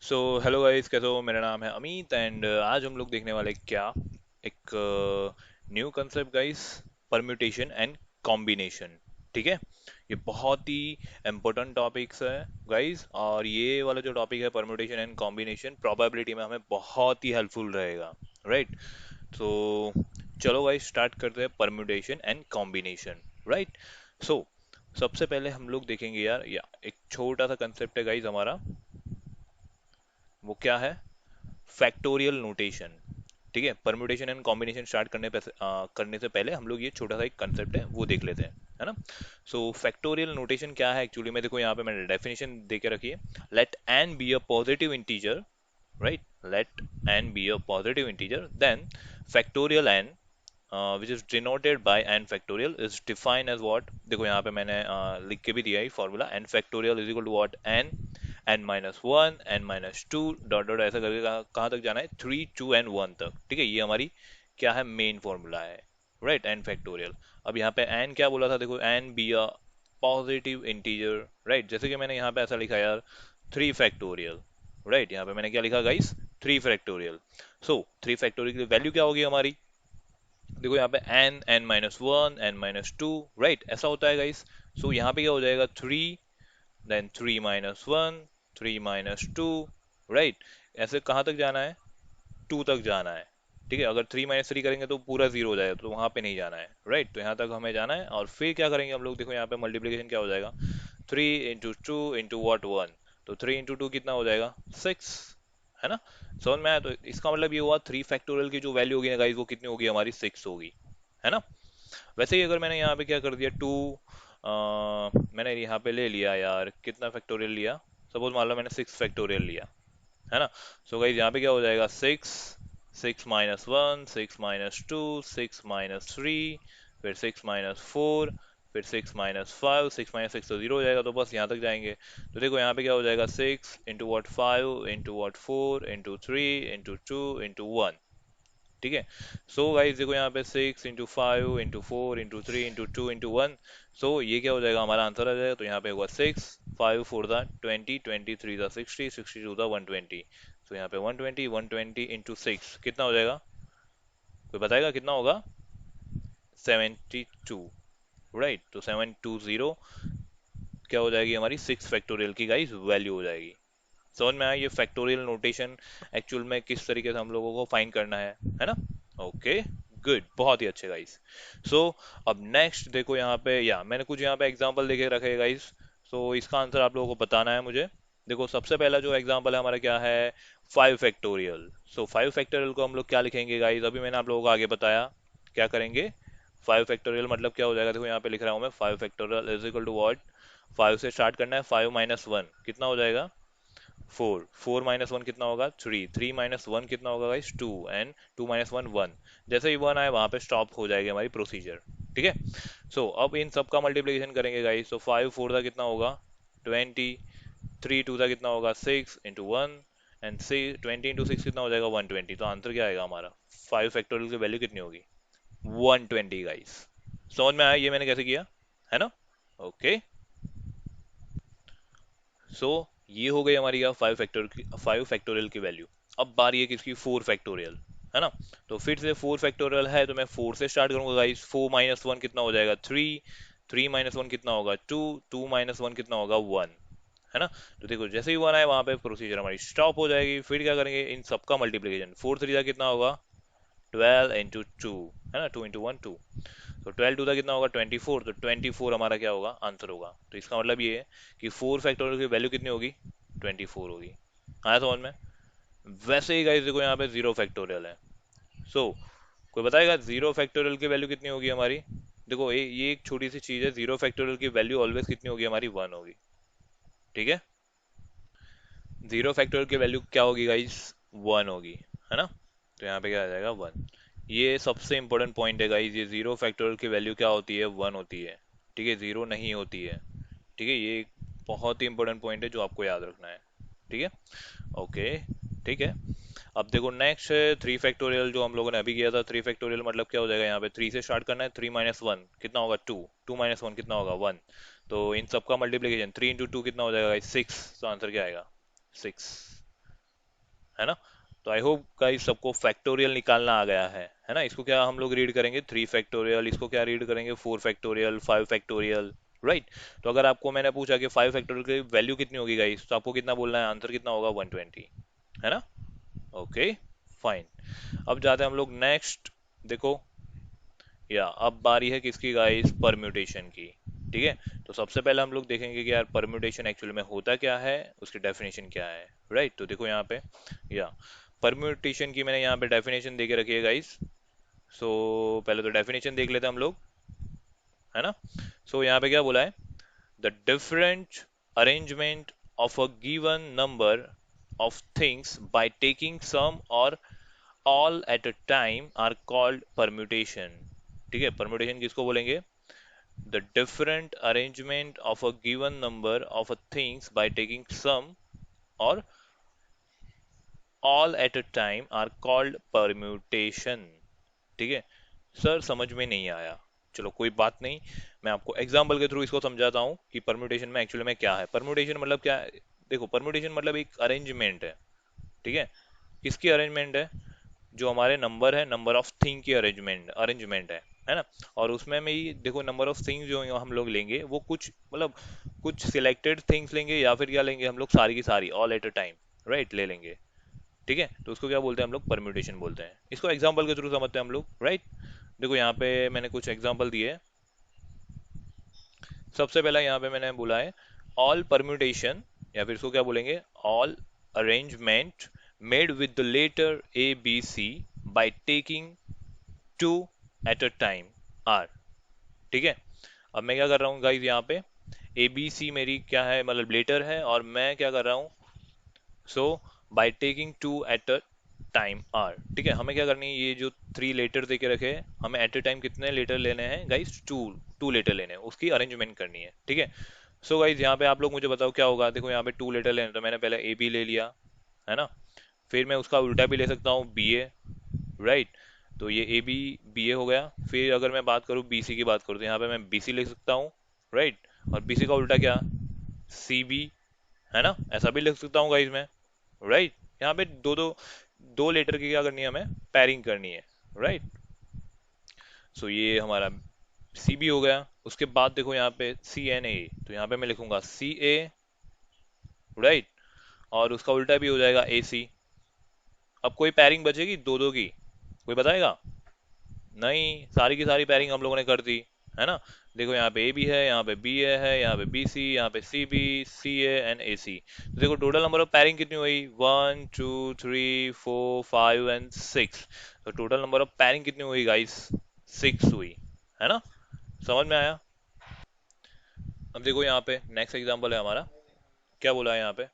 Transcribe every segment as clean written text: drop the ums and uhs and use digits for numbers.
So hello guys, कैसे हो? मेरा नाम है अमित एंड आज हम लोग देखने वाले क्या एक new concept guys, permutation and combination. ठीक है, ये बहुत ही इम्पोर्टेंट टॉपिक्स है गाइस, और ये वाला जो टॉपिक है परम्यूटेशन एंड कॉम्बिनेशन प्रोबेबिलिटी में हमें बहुत ही हेल्पफुल रहेगा। राइट, तो चलो गाइस स्टार्ट करते हैं परम्यूटेशन एंड कॉम्बिनेशन। राइट, सो सबसे पहले हम लोग देखेंगे यार, एक छोटा सा कंसेप्ट है गाइस हमारा। वो क्या है? Factorial notation. ठीक है, परम्यूटेशन एंड कॉम्बिनेशन स्टार्ट करने से पहले हम लोग ये छोटा सा एक कंसेप्ट है वो देख लेते हैं, है ना। सो फैक्टोरियल नोटेशन क्या है एक्चुअली में? देखो यहाँ पे मैंने डेफिनेशन दे के रखी है। Let n be a positive integer, right? Let n be a positive integer, then factorial n, which is denoted by n factorial, is defined as what? देखो यहाँ पे मैंने लिख के भी दिया है formula. n factorial is equal to what? n n minus one n minus two dot dot ऐसा करके कहाँ तक जाना है? थ्री टू एंड वन तक। ठीक है, ये हमारी क्या है? मेन फॉर्मूला है। Right, n factorial. अब यहाँ पे n क्या बोला था? देखो, n B a positive integer. Right, जैसे कि मैंने यहाँ पे ऐसा लिखा यार, थ्री फैक्टोरियल। राइट, यहाँ पे मैंने क्या लिखा guys? Three factorial. So three factorial की वैल्यू क्या होगी हमारी? देखो यहाँ पे n n minus one n minus two. Right, ऐसा होता है गाइस। सो यहाँ पे क्या हो जाएगा? Three, then three minus one, three minus two. Right, ऐसे कहाँ तक जाना है? टू तक जाना है। ठीक है, अगर थ्री माइनस थ्री करेंगे तो पूरा जीरो हो जाएगा, तो वहां पे नहीं जाना है। राइट, तो यहाँ तक हमें जाना है। और फिर क्या करेंगे हम लोग? देखो यहाँ पे मल्टीप्लीकेशन क्या हो जाएगा? Three into two into what one. तो थ्री इंटू टू कितना हो जाएगा? सिक्स, है ना। समझ में आया? तो इसका मतलब ये हुआ थ्री फैक्टोरियल की जो वैल्यू होगी ना गाइस, वो कितनी होगी हमारी? सिक्स होगी, है ना। वैसे ही अगर मैंने यहाँ पे क्या कर दिया, टू, मैंने यहाँ पे ले लिया यार, कितना फैक्टोरियल लिया? सपोज मान लो मैंने सिक्स फैक्टोरियल लिया, है ना। सो गाइस यहाँ पे क्या हो जाएगा? Six, six minus one, six minus two, six minus three, फिर सिक्स माइनस फोर, फिर six minus five. Six minus six तो जीरो हो जाएगा, तो बस यहाँ तक जाएंगे। तो देखो यहाँ पे क्या हो जाएगा? Six into what five, into what four, into three, into two, into one. ठीक है। सो गाइस देखो यहाँ पे six into five, into four, into three, into two, into one. So ये क्या हो जाएगा? हमारा आंसर आ जाएगा। तो यहाँ पे होगा सिक्स, फाइव फोर दा ट्वेंटी, ट्वेंटी थ्री दा सिक्सटी, सिक्सटी टू दा वन ट्वेंटी। तो यहाँ पे one twenty, one twenty into six कितना हो जाएगा? कोई बताएगा कितना होगा? Seventy two. राइट, तो सेवन टू जीरो क्या हो जाएगी हमारी? सिक्स फैक्टोरियल की गाइस वैल्यू हो जाएगी। समझ में आया ये फैक्टोरियल नोटेशन एक्चुअल में किस तरीके से हम लोगों को फाइंड करना है ना। ओके, गुड, बहुत ही अच्छे गाइस। सो अब नेक्स्ट देखो यहाँ पे, या मैंने कुछ यहाँ पे एग्जांपल देके रखे हैं गाइस। सो इसका आंसर आप लोगों को बताना है मुझे। देखो सबसे पहला जो एग्जांपल है हमारा क्या है? Five factorial. So five factorial को हम लोग क्या लिखेंगे गाइस? अभी मैंने आप लोगों को आगे बताया क्या करेंगे। फाइव फैक्टोरियल मतलब क्या हो जाएगा? देखो यहाँ पे लिख रहा हूँ मैं, five factorial is equal to what? Five से स्टार्ट करना है, फाइव माइनस वन कितना हो जाएगा? फोर, फोर माइनस वन कितना होगा? थ्री, थ्री माइनस वन कितना होगा guys? Two, and two minus one one. जैसे ही वन आए वहां पे स्टॉप हो जाएगी हमारी प्रोसीजर। ठीक है। सो अब इन सब का मल्टीप्लिकेशन करेंगे गाइस। तो फाइव फोर का कितना होगा? ट्वेंटी, थ्री टू का कितना होगा? Six into one, and six, twenty into six कितना हो जाएगा? One twenty. तो आंसर क्या आएगा हमारा? फाइव फैक्टोरियल की वैल्यू कितनी होगी? One twenty guys. समझ में आया ये मैंने कैसे किया, है ना। ओके, सो ये हो गई हमारी क्या? फाइव फैक्टोरियल की वैल्यू। अब बारी है किसकी? फोर फैक्टोरियल, है ना। तो फिर से फोर फैक्टोरियल है, तो मैं फोर से स्टार्ट करूंगा गाइस। फोर माइनस वन कितना हो जाएगा? थ्री, थ्री माइनस वन कितना होगा? टू, टू माइनस वन कितना होगा? वन, है ना। तो देखो जैसे ही वन आए वहां पे प्रोसीजर हमारी स्टॉप हो जाएगी। फिर क्या करेंगे? इन सबका मल्टीप्लिकेशन। फोर थ्री का कितना होगा? ट्वेल्व इंटू टू, है ना। To into one two. तो ट्वेल्व टू का कितना होगा? Twenty four. तो ट्वेंटी फोर हमारा क्या होगा? आंसर होगा। तो इसका मतलब ये है कि फोर फैक्टोरियल की वैल्यू कितनी होगी? ट्वेंटी फोर होगी। आया समझ में? वैसे ही गाइस देखो यहाँ पे जीरो फैक्टोरियल है। सो कोई बताएगा जीरो फैक्टोरियल की वैल्यू कितनी होगी हमारी? देखो ये एक छोटी सी चीज है, जीरो फैक्टोरियल की वैल्यू ऑलवेज कितनी होगी हमारी? वन होगी। ठीक है, जीरो फैक्टोरियल की वैल्यू क्या होगी गाइस? वन होगी, है ना। तो यहाँ पे क्या आ जाएगा? वन। ये सबसे इंपॉर्टेंट पॉइंट है गाइस, ये जीरो फैक्टोरियल की वैल्यू क्या होती है? वन होती है। ठीक है, जीरो नहीं होती है। ठीक है, ये एक बहुत ही इंपॉर्टेंट पॉइंट है जो आपको याद रखना है। ठीक है, ओके, ठीक है। अब देखो नेक्स्ट है थ्री फैक्टोरियल, जो हम लोगों ने अभी किया था। थ्री फैक्टोरियल मतलब क्या हो जाएगा? यहाँ पे थ्री से स्टार्ट करना है। थ्री माइनस वन कितना होगा? टू, टू माइनस वन कितना होगा? वन। तो इन सब का मल्टीप्लीकेशन, थ्री इंटू टू कितना हो जाएगा? सिक्स। तो आंसर क्या आएगा? सिक्स। है ना। तो आई होप गाइस सबको फैक्टोरियल निकालना आ गया है ना। इसको क्या हम लोग रीड करेंगे 3 फैक्टोरियल, इसको क्या रीड करेंगे 4 फैक्टोरियल, 5 फैक्टोरियल, राइट। तो अगर आपको मैंने पूछा कि 5 फैक्टोरियल की वैल्यू कितनी होगी गाइस, तो आपको कितना बोलना है, आंसर कितना होगा 120, है ना। Okay fine. अब जाते हैं हम लोग नेक्स्ट। देखो या अब बारी है किसकी गाइस, परम्यूटेशन की। ठीक है। तो सबसे पहले हम लोग देखेंगे कि यार परम्यूटेशन एक्चुअली में होता क्या है, उसकी डेफिनेशन क्या है, राइट। तो देखो यहाँ पे या परम्यूटेशन की मैंने यहाँ पे डेफिनेशन दे के रखी है गाइस। सो पहले तो डेफिनेशन देख लेते हैं हम लोग, है ना। सो यहाँ पे क्या बोला है, the different arrangement of a given number of things by taking some or all at a time are called permutation. ठीक है, परम्यूटेशन किसको बोलेंगे, the different arrangement of a given number of a things by taking some or all at a time are called permutation। ठीक है। Sir समझ में नहीं आया, चलो कोई बात नहीं, मैं आपको एग्जांपल के थ्रू इसको समझाता हूँ कि परम्यूटेशन में एक्चुअली में क्या है। परम्यूटेशन मतलब क्या है, देखो परम्यूटेशन मतलब एक अरेंजमेंट है। ठीक है। किसकी अरेंजमेंट है, जो हमारे नंबर है, नंबर ऑफ थिंग की अरेंजमेंट अरेंजमेंट है ना। और उसमें में ही देखो नंबर ऑफ थिंग्स जो हम लोग लेंगे वो कुछ मतलब कुछ सिलेक्टेड थिंग्स लेंगे या फिर क्या लेंगे हम लोग, सारी की सारी all at a time, right, ले लेंगे। ठीक है। तो उसको क्या बोलते हैं हम लोग, परम्यूटेशन बोलते हैं। इसको एग्जांपल के थ्रू समझते हैं हम लोग, राइट। देखो यहाँ पे मैंने कुछ एग्जांपल दिए हैं। सबसे पहला यहाँ पे मैंने बोला है ऑल परम्यूटेशन, या फिर इसको क्या बोलेंगे, all arrangement made with the letter A B C by taking two at a time r. ठीक है। अब मैं क्या कर रहा हूँ गाइज, यहाँ पे ए बी सी मेरी क्या है, मतलब लेटर है, और मैं क्या कर रहा हूँ, so by taking two at a time r. ठीक है। हमें क्या करनी है, ये जो 3 लेटर दे के रखे हैं, हमें एट अ टाइम कितने लेटर लेने हैं गाइज, टू टू लेटर लेने हैं, उसकी अरेंजमेंट करनी है। ठीक है। सो गाइज यहाँ पे आप लोग मुझे बताओ क्या होगा। देखो यहाँ पे 2 लेटर लेने, तो मैंने पहले ए बी ले लिया, है ना। फिर मैं उसका उल्टा भी ले सकता हूँ, बी ए, राइट। तो ये ए बी बी ए हो गया। फिर अगर मैं बात करूँ बी सी की बात करूँ, तो यहाँ पे मैं बी सी लिख सकता हूँ, राइट। और बी सी का उल्टा क्या, सी बी, है ना, ऐसा भी लिख सकता हूँ गाइज मैं, राइट। यहाँ पे दो दो दो लेटर की क्या करनी है, हमें पैरिंग करनी है, राइट। सो ये हमारा सी बी हो गया। उसके बाद देखो यहाँ पे सी एन ए, तो यहाँ पे मैं लिखूंगा सी ए, राइट। और उसका उल्टा भी हो जाएगा ए सी। अब कोई पैरिंग बचेगी दो दो की, कोई बताएगा, नहीं, सारी की सारी पैरिंग हम लोगों ने कर दी, है ना। देखो यहाँ पे ए बी है, यहाँ पे बी ए है, यहाँ पे बी सी, यहाँ पे C B, C A and ए सी। तो देखो टोटल नंबर ऑफ पैरिंग कितनी हुई, 1 2 3 4 5 एंड 6। तो टोटल नंबर ऑफ पैरिंग कितनी हुई गाइस, 6 हुई, है ना। समझ में आया। अब देखो यहाँ पे नेक्स्ट एग्जांपल है हमारा, क्या बोला है यहाँ पे,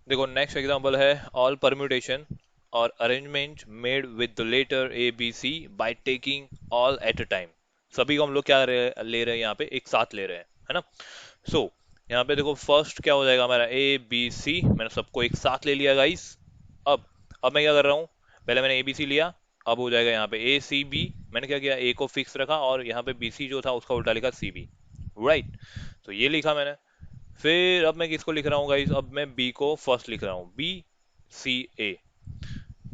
देखो नेक्स्ट एग्जांपल है ऑल परम्यूटेशन और arrangement made with the letter A B C by taking all at a time. सभी को हम लोग क्या ले रहे हैं यहाँ पे, एक साथ ले रहे हैं, है ना। सो यहाँ पे देखो फर्स्ट क्या हो जाएगा हमारा, ए बी सी, मैंने सबको एक साथ ले लिया गाइस। अब अब मैं क्या कर रहा हूँ, पहले मैंने ए बी सी लिया, अब हो जाएगा यहाँ पे ए सी बी। मैंने क्या किया, ए को फिक्स रखा और यहाँ पे बी सी जो था उसका उल्टा लिखा सी बी, राइट। तो ये लिखा मैंने। फिर अब मैं किसको लिख रहा हूँ गाइस, अब मैं बी को फर्स्ट लिख रहा हूँ, बी सी ए।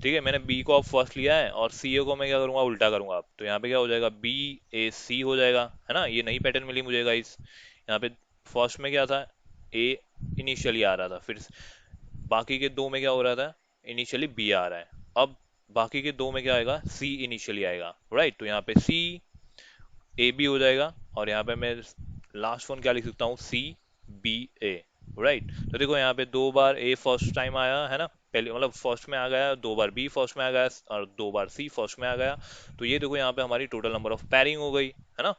ठीक है। मैंने बी को अब फर्स्ट लिया है और सी ए को मैं क्या करूंगा, उल्टा करूंगा। अब तो यहाँ पे क्या हो जाएगा, बी ए सी हो जाएगा, है ना। ये नई पैटर्न मिली मुझे गाइस। यहाँ पे फर्स्ट में क्या था, ए इनिशियली आ रहा था, फिर बाकी के दो में क्या हो रहा था, इनिशियली बी आ रहा है। अब बाकी के दो में क्या आएगा, सी इनिशियली आएगा, राइट। तो यहाँ पे सी ए बी हो जाएगा, और यहाँ पे मैं लास्ट वन क्या लिख सकता हूँ, सी बी ए, राइट। तो देखो यहाँ पे 2 बार ए फर्स्ट टाइम आया, है ना, पहले मतलब फर्स्ट में आ गया, 2 बार बी फर्स्ट में आ गया, और 2 बार सी फर्स्ट में आ गया। तो ये देखो यहाँ पे हमारी टोटल नंबर ऑफ पैरिंग हो गई, है ना,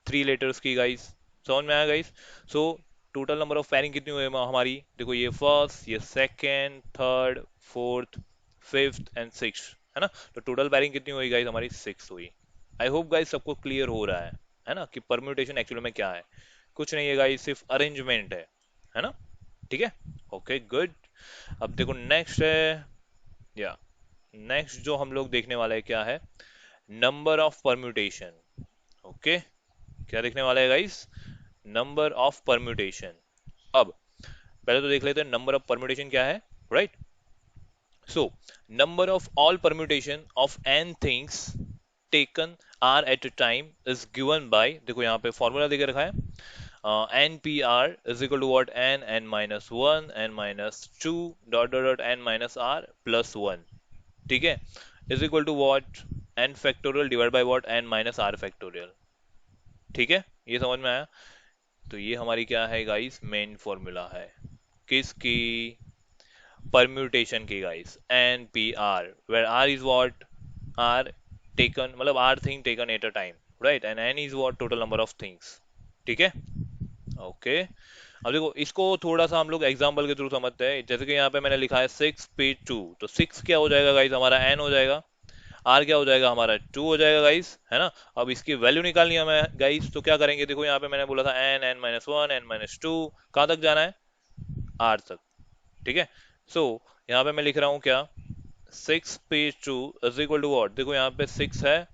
3 लेटर्स की गाइस। समझ में आया guys. So total number of pairing कितनी हुई हमारी, देखो ये फर्स्ट, ये second, third, fourth, fifth and six, है ना। तो टोटल पैरिंग कितनी हुई गाइस, हमारी 6 हुई। आई होप गाइस सबको क्लियर हो रहा है ना, कि परम्यूटेशन एक्चुअली में क्या है। कुछ नहीं है गाइस, सिर्फ अरेंजमेंट है ना। ठीक है। Okay good. अब देखो नेक्स्ट है, या नेक्स्ट जो हम लोग देखने वाले हैं क्या है, नंबर ऑफ परम्यूटेशन। ओके, क्या देखने वाले हैं गाइस, नंबर ऑफ परम्यूटेशन। अब पहले तो देख लेते हैं नंबर ऑफ परम्यूटेशन क्या है, right. So number of all permutation of n things taken r at a time is given by, देखो यहाँ पे फॉर्मूला देके रखा है, n P r is equal to what, n-1 n-2 dot dot dot n minus r plus one, ठीक है, is equal to what, n factorial divide by what, n minus r factorial. ठीक है, ये समझ में आया? तो ये हमारी क्या है गाइस, मेन फॉर्मूला है किसकी, परम्यूटेशन की guys, n P r, where r is what, r taken मतलब r thing taken at a time, right, and n is what, total number of things. ठीक है, ओके। अब देखो इसको थोड़ा सा हम लोग एग्जांपल के थ्रू समझते हैं। जैसे कि यहाँ पे मैंने लिखा है 6p2, तो 6 क्या हो जाएगा गाइस, हमारा n हो जाएगा, r क्या हो जाएगा हमारा 2 हो जाएगा गाइस, है ना। अब इसकी वैल्यू निकालनी है हमें गाइस, तो क्या करेंगे, देखो यहाँ पे मैंने बोला था n-1 n-2, कहाँ तक जाना है, r तक। ठीक है, सो यहाँ पे मैं लिख रहा हूँ क्या, 6p2 is equal to what, देखो यहाँ पे 6 है,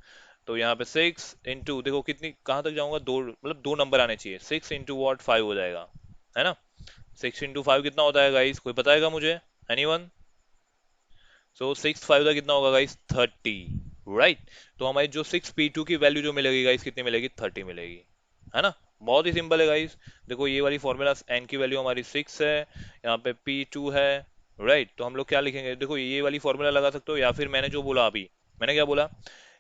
तो यहाँ पे 6 इंटू, देखो कितनी कहाँ तक जाऊंगा, दो मतलब दो नंबर आने चाहिए, 6 इंटू वॉट 5 हो जाएगा, है ना। 6 इंटू 5 कितना होता है गाइस, कोई बताएगा मुझे, एनीवन? सो 6 5 का कितना होगा गाइस, 30, राइट। तो हमारी जो 6p2 की वैल्यू जो मिलेगी गाइस, कितनी मिलेगी, 30 मिलेगी, है ना। बहुत ही सिंपल है गाइस। देखो ये वाली फॉर्मूला, n की वैल्यू हमारी 6 है, यहाँ पे p2 है, राइट। तो हम लोग क्या लिखेंगे, देखो ये वाली फॉर्मूला लगा सकते हो, या फिर मैंने जो बोला अभी, मैंने क्या बोला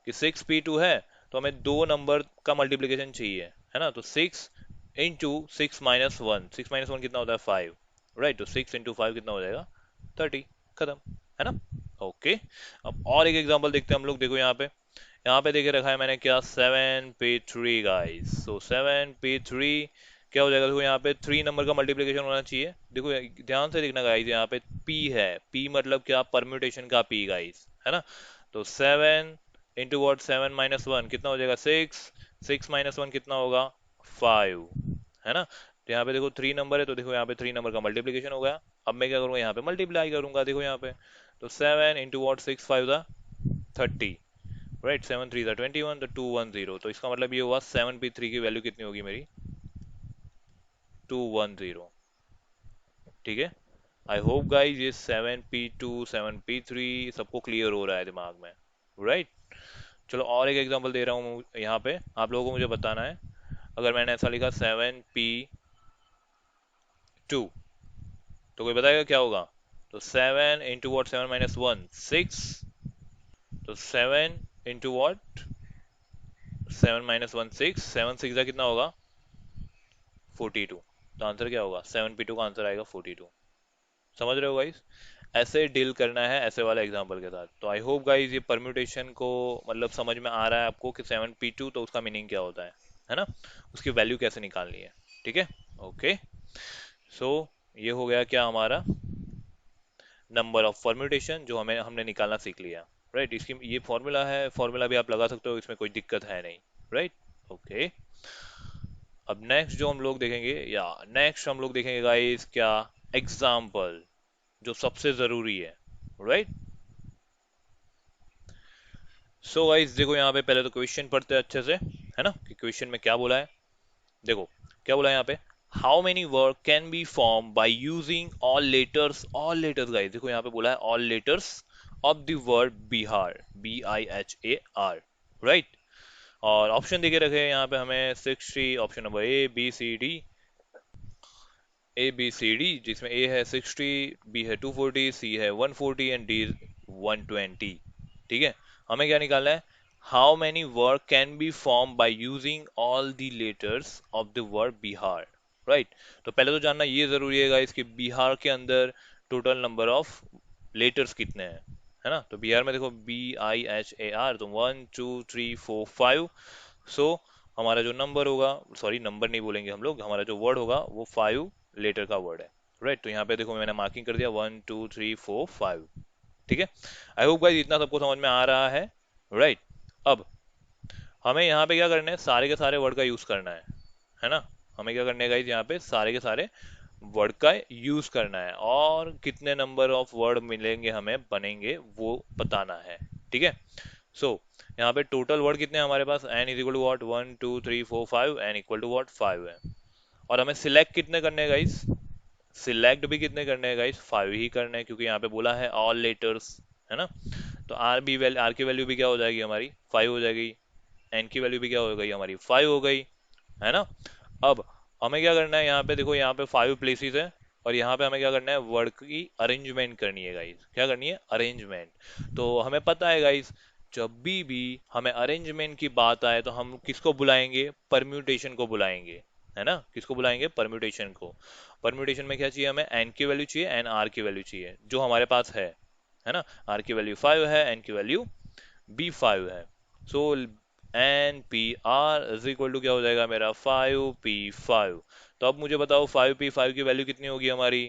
कि 6p2 है, तो हमें दो नंबर का मल्टीप्लीकेशन चाहिए, है ना। तो 6 इंटू 6 माइनस 1, 6 माइनस 1 कितना होता है, 5, राइट। तो 6 इंटू 5 कितना हो जाएगा, 30, खत्म, है ना। ओके, अब और एक एग्जांपल देखते हैं हम लोग। देखो यहाँ पे देखे रखा है मैंने क्या, 7p3 गाइस। सो 7p3 क्या हो जाएगा, देखो यहाँ पे 3 नंबर का मल्टीप्लिकेशन होना चाहिए। देखो ध्यान से देखना गाइस, यहाँ पे p है, p मतलब क्या, परम्यूटेशन का p गाइस, है ना। तो 7 इंटू वॉट, 7-1 कितना हो जाएगा, 6, 6-1 कितना होगा, 5, है ना। तो यहाँ पे देखो 3 नंबर है, तो देखो यहाँ पे 3 नंबर का मल्टीप्लिकेशन हो गया। अब मैं क्या करूँगा, यहाँ पे मल्टीप्लाई करूंगा, देखो यहाँ पे, तो 7 इंटू वॉट, 6 5 दा 30, राइट, 7 3 दा 21, तो 210। तो इसका मतलब ये हुआ 7p3 की वैल्यू कितनी होगी मेरी, 210। ठीक है, आई होप गाइस ये 7p2 7p3 सबको क्लियर हो रहा है दिमाग में, राइट। चलो और एक एग्जांपल दे रहा हूँ यहाँ पे, आप लोगों को मुझे बताना है। अगर मैंने ऐसा लिखा 7p2, तो कोई बताएगा क्या होगा। तो 7 इंटू वॉट, 7-1 6, तो 7 इंटू वॉट, 7-1 6, 7 6 का कितना होगा, 42। तो आंसर क्या होगा, 7p2 का आंसर आएगा 42। समझ रहे हो गाइस, ऐसे डील करना है ऐसे वाले एग्जांपल के साथ। तो आई होप गाइस ये परम्यूटेशन को मतलब समझ में आ रहा है आपको कि 7p2 तो उसका मीनिंग क्या होता है ना, उसकी वैल्यू कैसे निकालनी है। ठीक है, ओके। सो ये हो गया क्या हमारा, नंबर ऑफ परम्यूटेशन जो हमने निकालना सीख लिया, राइट। इसकी ये फॉर्मूला है, फॉर्मूला भी आप लगा सकते हो, इसमें कोई दिक्कत है नहीं, राइट, ओके। अब नेक्स्ट जो हम लोग देखेंगे, या नेक्स्ट हम लोग देखेंगे गाइस क्या, एग्जाम्पल, जो सबसे जरूरी है, राइट। सो गाइस देखो यहाँ पे पहले तो क्वेश्चन पढ़ते हैं अच्छे से, है ना, कि क्वेश्चन में क्या बोला है। देखो क्या बोला है यहाँ पे, how many word can be form by using all letters guys. देखो यहाँ पे बोला है all letters of the word Bihar, BIHAR, right. और ऑप्शन देके रखे हैं यहाँ पे हमें 60, option number A B C D, जिसमें A है 60, B है 240, C है 140 एंड D 120। ठीक है, हमें क्या निकालना है, how many word can be form by using all the letters of the word Bihar, right. तो पहले तो जानना ये जरूरी है गाइस कि बिहार के अंदर टोटल नंबर ऑफ लेटर्स कितने हैं, है ना। तो बिहार में देखो BIHAR, तो 1 2 3 4 5। सो हमारा जो नंबर होगा, सॉरी नंबर नहीं बोलेंगे हम लोग, हमारा जो वर्ड होगा वो 5 लेटर का वर्ड है, राइट। तो यहाँ पे देखो मैंने मार्किंग कर दिया 1 2 3 4 5। ठीक है, आई होप गाइस इतना सबको समझ में आ रहा है, राइट। अब हमें यहाँ पे क्या करना है, सारे के सारे वर्ड का यूज करना है ना। हमें क्या करना है गाइस, यहाँ पे सारे के सारे वर्ड का यूज करना है, और कितने नंबर ऑफ वर्ड मिलेंगे हमें बनेंगे वो बताना है। ठीक है, सो यहाँ पे टोटल वर्ड कितने हैं हमारे पास, n is equal to what, 1 2 3 4 5, n equal to what 5 है। और हमें सिलेक्ट कितने करने हैं गाइस, सिलेक्ट भी कितने करने हैं गाइस, 5 ही करने हैं, क्योंकि यहाँ पे बोला है ऑल लेटर्स, है ना। तो आर की वैल्यू भी क्या हो जाएगी हमारी, 5 हो जाएगी। एन की वैल्यू भी क्या हो गई हमारी, 5 हो गई, है ना। अब हमें क्या करना है, यहाँ पे देखो, यहाँ पे 5 प्लेसेस है, और यहाँ पे हमें क्या करना है, वर्ड की अरेंजमेंट करनी है गाइस। क्या करनी है, अरेंजमेंट। तो हमें पता है गाइस, जब भी हमें अरेंजमेंट की बात आए तो हम किसको बुलाएंगे, परम्यूटेशन को बुलाएंगे, है ना। किसको बुलाएंगे, परम्यूटेशन को। परम्यूटेशन में क्या चाहिए हमें, एन की वैल्यू चाहिए, एन आर की वैल्यू चाहिए, जो हमारे पास है ना। आर की वैल्यू 5 है, एन की वैल्यू B5 है। So n P r is equal to क्या हो जाएगा मेरा, 5P5। तो अब मुझे बताओ 5P5 की वैल्यू कितनी होगी हमारी,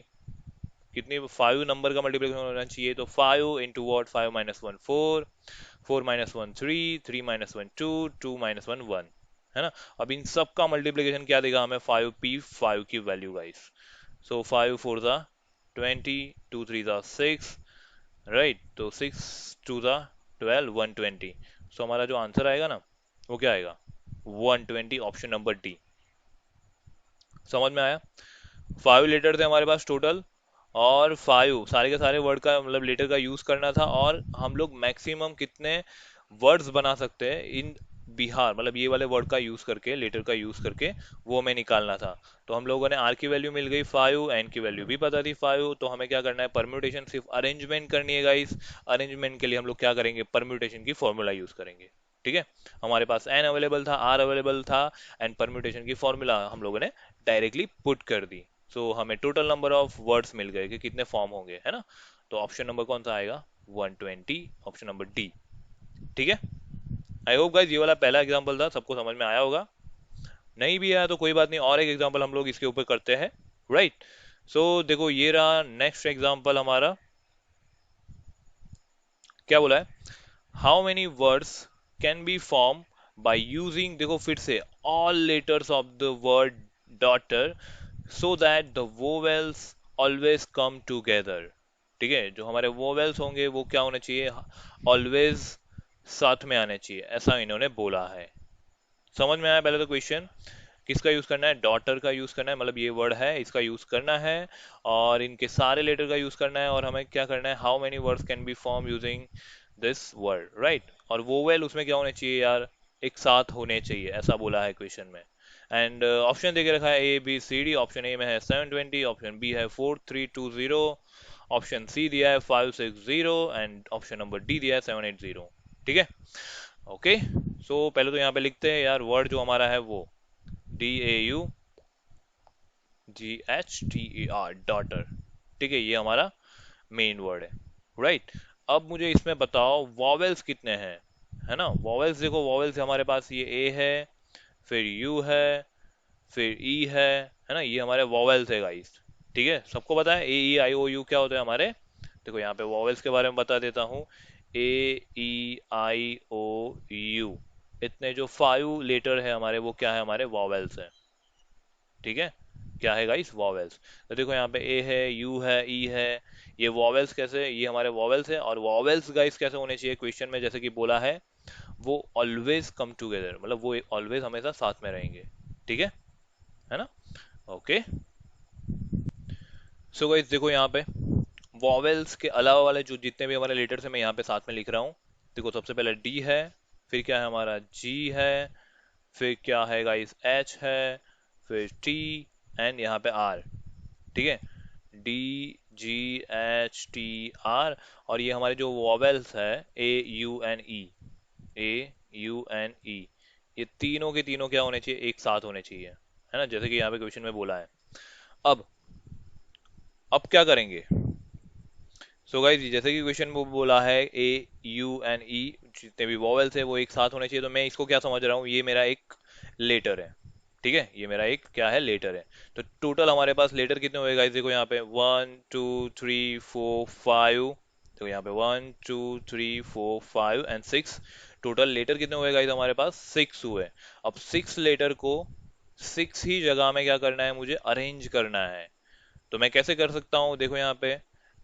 कितनी, 5 नंबर का मल्टीप्लिकेशन होना चाहिए, तो 5 into what, 5 minus one 4, 4 minus one 3, 3 minus one 2, 2 minus one 1, है ना। अब इन सब का मल्टीप्लिकेशन क्या देगा हमें, 5P5 की वैल्यू गाइस। सो 5 4 ज़ा 20, 2 3 ज़ा 6, राइट। तो 6 2 ज़ा 12, 120। सो हमारा जो आंसर आएगा ना, वो क्या आएगा, 120, ऑप्शन नंबर डी। समझ में आया। 5 लेटर थे हमारे पास टोटल, और 5 सारे के सारे वर्ड का मतलब लेटर का यूज करना था, और हम लोग मैक्सिमम कितने वर्ड्स बना सकते हैं इन बिहार, मतलब ये वाले वर्ड का यूज करके, लेटर का यूज करके, वो हमें निकालना था। तो हम लोगों ने आर की वैल्यू मिल गई 5, एन की वैल्यू भी पता थी 5, तो हमें क्या करना है, परम्यूटेशन सिर्फ अरेंजमेंट करनी है गाइस। अरेंजमेंट के लिए हम लोग क्या करेंगे, परम्यूटेशन की फॉर्मूला यूज करेंगे। ठीक है, हमारे पास एन अवेलेबल था, आर अवेलेबल था, एंड परम्यूटेशन की फॉर्मूला हम लोगों ने डायरेक्टली पुट कर दी। सो हमें टोटल नंबर ऑफ वर्ड्स मिल गए कि कितने फॉर्म होंगे, है ना। तो ऑप्शन नंबर कौन सा आएगा, 120, ऑप्शन नंबर डी। ठीक है, आई होप गाइस ये वाला पहला एग्जांपल था, सबको समझ में आया होगा। नहीं भी आया तो कोई बात नहीं, और एक एग्जांपल हम लोग इसके ऊपर करते हैं, राइट। सो देखो ये रहा नेक्स्ट एग्जांपल हमारा, क्या बोला है, how many words can be form by using, देखो फिर से, all letters of the word daughter, so that the vowels always come together. ठीक है, जो हमारे वोवेल्स होंगे वो क्या होने चाहिए, ऑलवेज साथ में आने चाहिए, ऐसा इन्होंने बोला है। समझ में आया पहले तो क्वेश्चन, किसका यूज करना है, डॉटर का यूज करना है, मतलब ये वर्ड है इसका यूज करना है, और इनके सारे लेटर का यूज करना है, और हमें क्या करना है, how many words can be form using this word, right. और वोवेल उसमें क्या होने चाहिए यार, एक साथ होने चाहिए, ऐसा बोला है क्वेश्चन में। एंड ऑप्शन देके रखा है A B C D, option A में है 720, ऑप्शन बी है 4320, ऑप्शन सी दिया है 560, एंड ऑप्शन नंबर डी दिया है 780। ठीक है, ओके। सो पहले तो यहाँ पे लिखते हैं यार, वर्ड जो हमारा है वो DAUGHTER, डॉटर। ठीक है, ये हमारा मेन वर्ड है, राइट। अब मुझे इसमें बताओ वॉवेल्स कितने हैं, है ना। वॉवेल्स देखो, वॉवेल्स हमारे पास ये ए है, फिर यू है, फिर ई है ना, ये हमारे वॉवेल्स है गाइस। ठीक है, सबको पता है A E I O U क्या होते हैं हमारे। देखो यहाँ पे वॉवेल्स के बारे में बता देता हूँ, A E I O U, इतने जो 5 लेटर है हमारे, वो क्या है, हमारे वॉवेल्स है। ठीक है, क्या है गाइस, वॉवेल्स। तो देखो यहाँ पे ए है, यू है, ई है, ये वॉवेल्स कैसे, ये हमारे वॉवेल्स है। और वॉवेल्स गाइस कैसे होने चाहिए, क्वेश्चन में जैसे कि बोला है, वो ऑलवेज कम टुगेदर, मतलब वो ऑलवेज हमेशा साथ में रहेंगे। ठीक है ना, ओके। सो गाइस देखो यहाँ पे वॉवेल्स के अलावा वाले जो जितने भी हमारे लेटर्स हैं, मैं यहाँ पे साथ में लिख रहा हूँ। देखो सबसे पहले डी है, फिर क्या है हमारा, जी है, फिर क्या है गाइस, एच है, फिर टी, एंड यहाँ पे आर। ठीक है, D G H T R। और ये हमारे जो वॉवेल्स है, A U N E, A U N E, ये तीनों के तीनों क्या होने चाहिए, एक साथ होने चाहिए, है ना, जैसे कि यहाँ पे क्वेश्चन में बोला है। अब अब क्या करेंगे, सो गाइस जैसे कि क्वेश्चन में बोला है A U N E, जितने भी वॉवेल्स है वो एक साथ होने चाहिए, तो मैं इसको क्या समझ रहा हूँ, ये मेरा एक लेटर है। ठीक है, ये मेरा एक क्या है, लेटर है। तो टोटल हमारे पास लेटर कितने हुए गाइस, देखो यहाँ पे 1 2 3 4 5, तो यहाँ पे 1 2 3 4 5 एंड 6, टोटल लेटर कितने हुए गाइस, हमारे पास 6 हुए। अब 6 लेटर को 6 ही जगह में क्या करना है, मुझे अरेंज करना है। तो मैं कैसे कर सकता हूँ, देखो यहाँ पे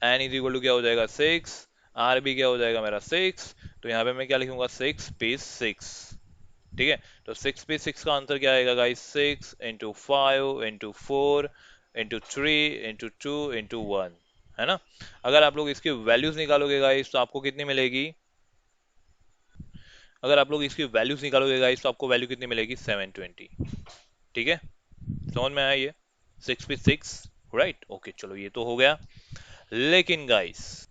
एन इज इक्वल टू क्या हो जाएगा, 6, आर भी क्या हो जाएगा मेरा 6, तो यहाँ पे मैं क्या लिखूंगा, 6 पे 6। ठीक है, तो 6 पे 6 का आंसर क्या आएगा guys, 6 into 5 into 4, into three into two into one, है ना। अगर आप लोग इसकी वैल्यूज निकालोगे गाइस तो आपको कितनी मिलेगी, अगर आप लोग इसकी वैल्यूज निकालोगे गाइस तो आपको वैल्यू कितनी मिलेगी, 720। ठीक है, समझ में आया ये, 6 पे 6, राइट। ओके चलो ये तो हो गया। लेकिन गाइस,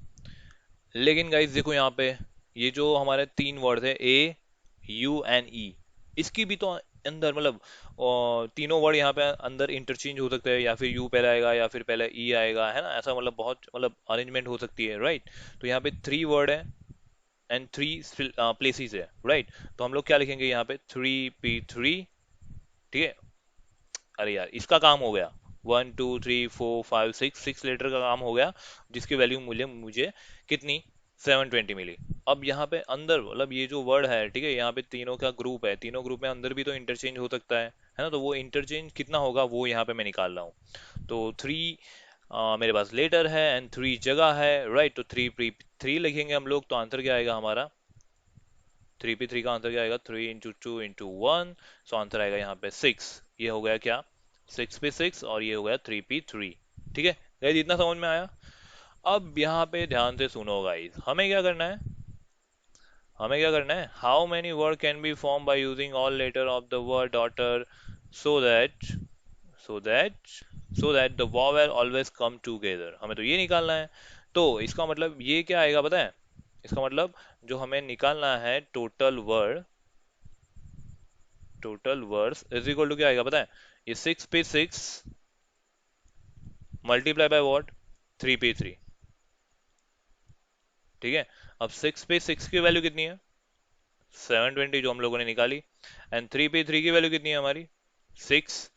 लेकिन गाइस देखो यहाँ पे, ये जो हमारे तीन वर्ड है ए यू एन ई, इसकी भी तो अंदर मतलब तीनों वर्ड यहाँ पे अंदर इंटरचेंज हो सकते हैं, या फिर यू पहले आएगा या फिर पहले ई आएगा, है ना, ऐसा मतलब बहुत मतलब अरेंजमेंट हो सकती है, राइट। तो यहाँ पे थ्री वर्ड है एंड थ्री प्लेसेस है, राइट। तो हम लोग क्या लिखेंगे यहाँ पे, 3P3। ठीक है, अरे यार इसका काम हो गया, 1 2 3 4 5 6, 6 लेटर का काम हो गया, जिसकी वैल्यू मुझे मुझे कितनी, 720 मिली। अब यहाँ पे अंदर मतलब ये जो वर्ड है, ठीक है, यहाँ पे तीनों का ग्रुप है, तीनों ग्रुप में अंदर भी तो इंटरचेंज हो सकता है ना। तो वो इंटरचेंज कितना होगा वो यहाँ पे मैं निकाल रहा हूँ। तो थ्री मेरे पास लेटर है एंड थ्री जगह है, राइट। तो थ्री लिखेंगे हम लोग, तो आंसर क्या आएगा हमारा, 3P3 का आंसर क्या आएगा, 3 इंटू 2 इंटू 1, सो आंसर आएगा यहाँ पे 6। ये हो गया क्या, 6 पे 6, और ये हो गया 3P3। ठीक है गाइस, इतना समझ में आया। अब यहाँ पे ध्यान से सुनो गाइस, हमें क्या करना है, हमें क्या करना है, how many word can be form by using all letter of the word daughter, so that so that so that the vowel always come together, हमें तो ये निकालना है। तो इसका मतलब ये क्या आएगा पता है, इसका मतलब जो हमें निकालना है, total words is equal to क्या आएगा पता है, ये 6 पे 6 मल्टीप्लाई बाय व्हाट, 3P3। ठीक है, अब 6 पे 6 की वैल्यू कितनी है, 720 जो हम लोगों ने निकाली, एंड 3P3 की वैल्यू कितनी है हमारी, 6,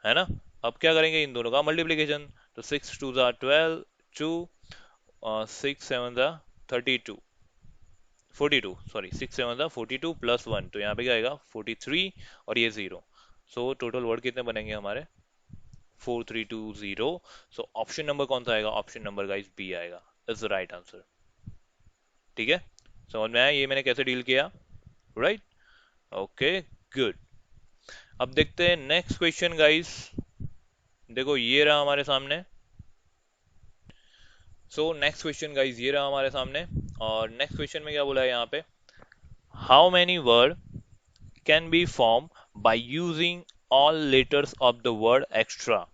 है ना। अब क्या करेंगे, इन दोनों का मल्टीप्लीकेशन, तो 6 2 ज़ा 12, 2 6 7 ज़ा 32, 42, सॉरी 6 7 ज़ा 42 +1, तो यहाँ पे क्या आएगा 43, और ये जीरो। सो टोटल वर्ड कितने बनेंगे हमारे, 4320। सो ऑप्शन नंबर कौन सा आएगा, ऑप्शन नंबर गाइस बी आएगा, इज द राइट आंसर। ठीक है, समझ में आया ये मैंने कैसे डील किया, राइट। Okay good. अब देखते हैं नेक्स्ट क्वेश्चन गाइस, देखो ये रहा हमारे सामने। सो नेक्स्ट क्वेश्चन गाइस ये रहा हमारे सामने, और नेक्स्ट क्वेश्चन में क्या बोला है यहाँ पे, how many word can be form by using all letters of the word extra,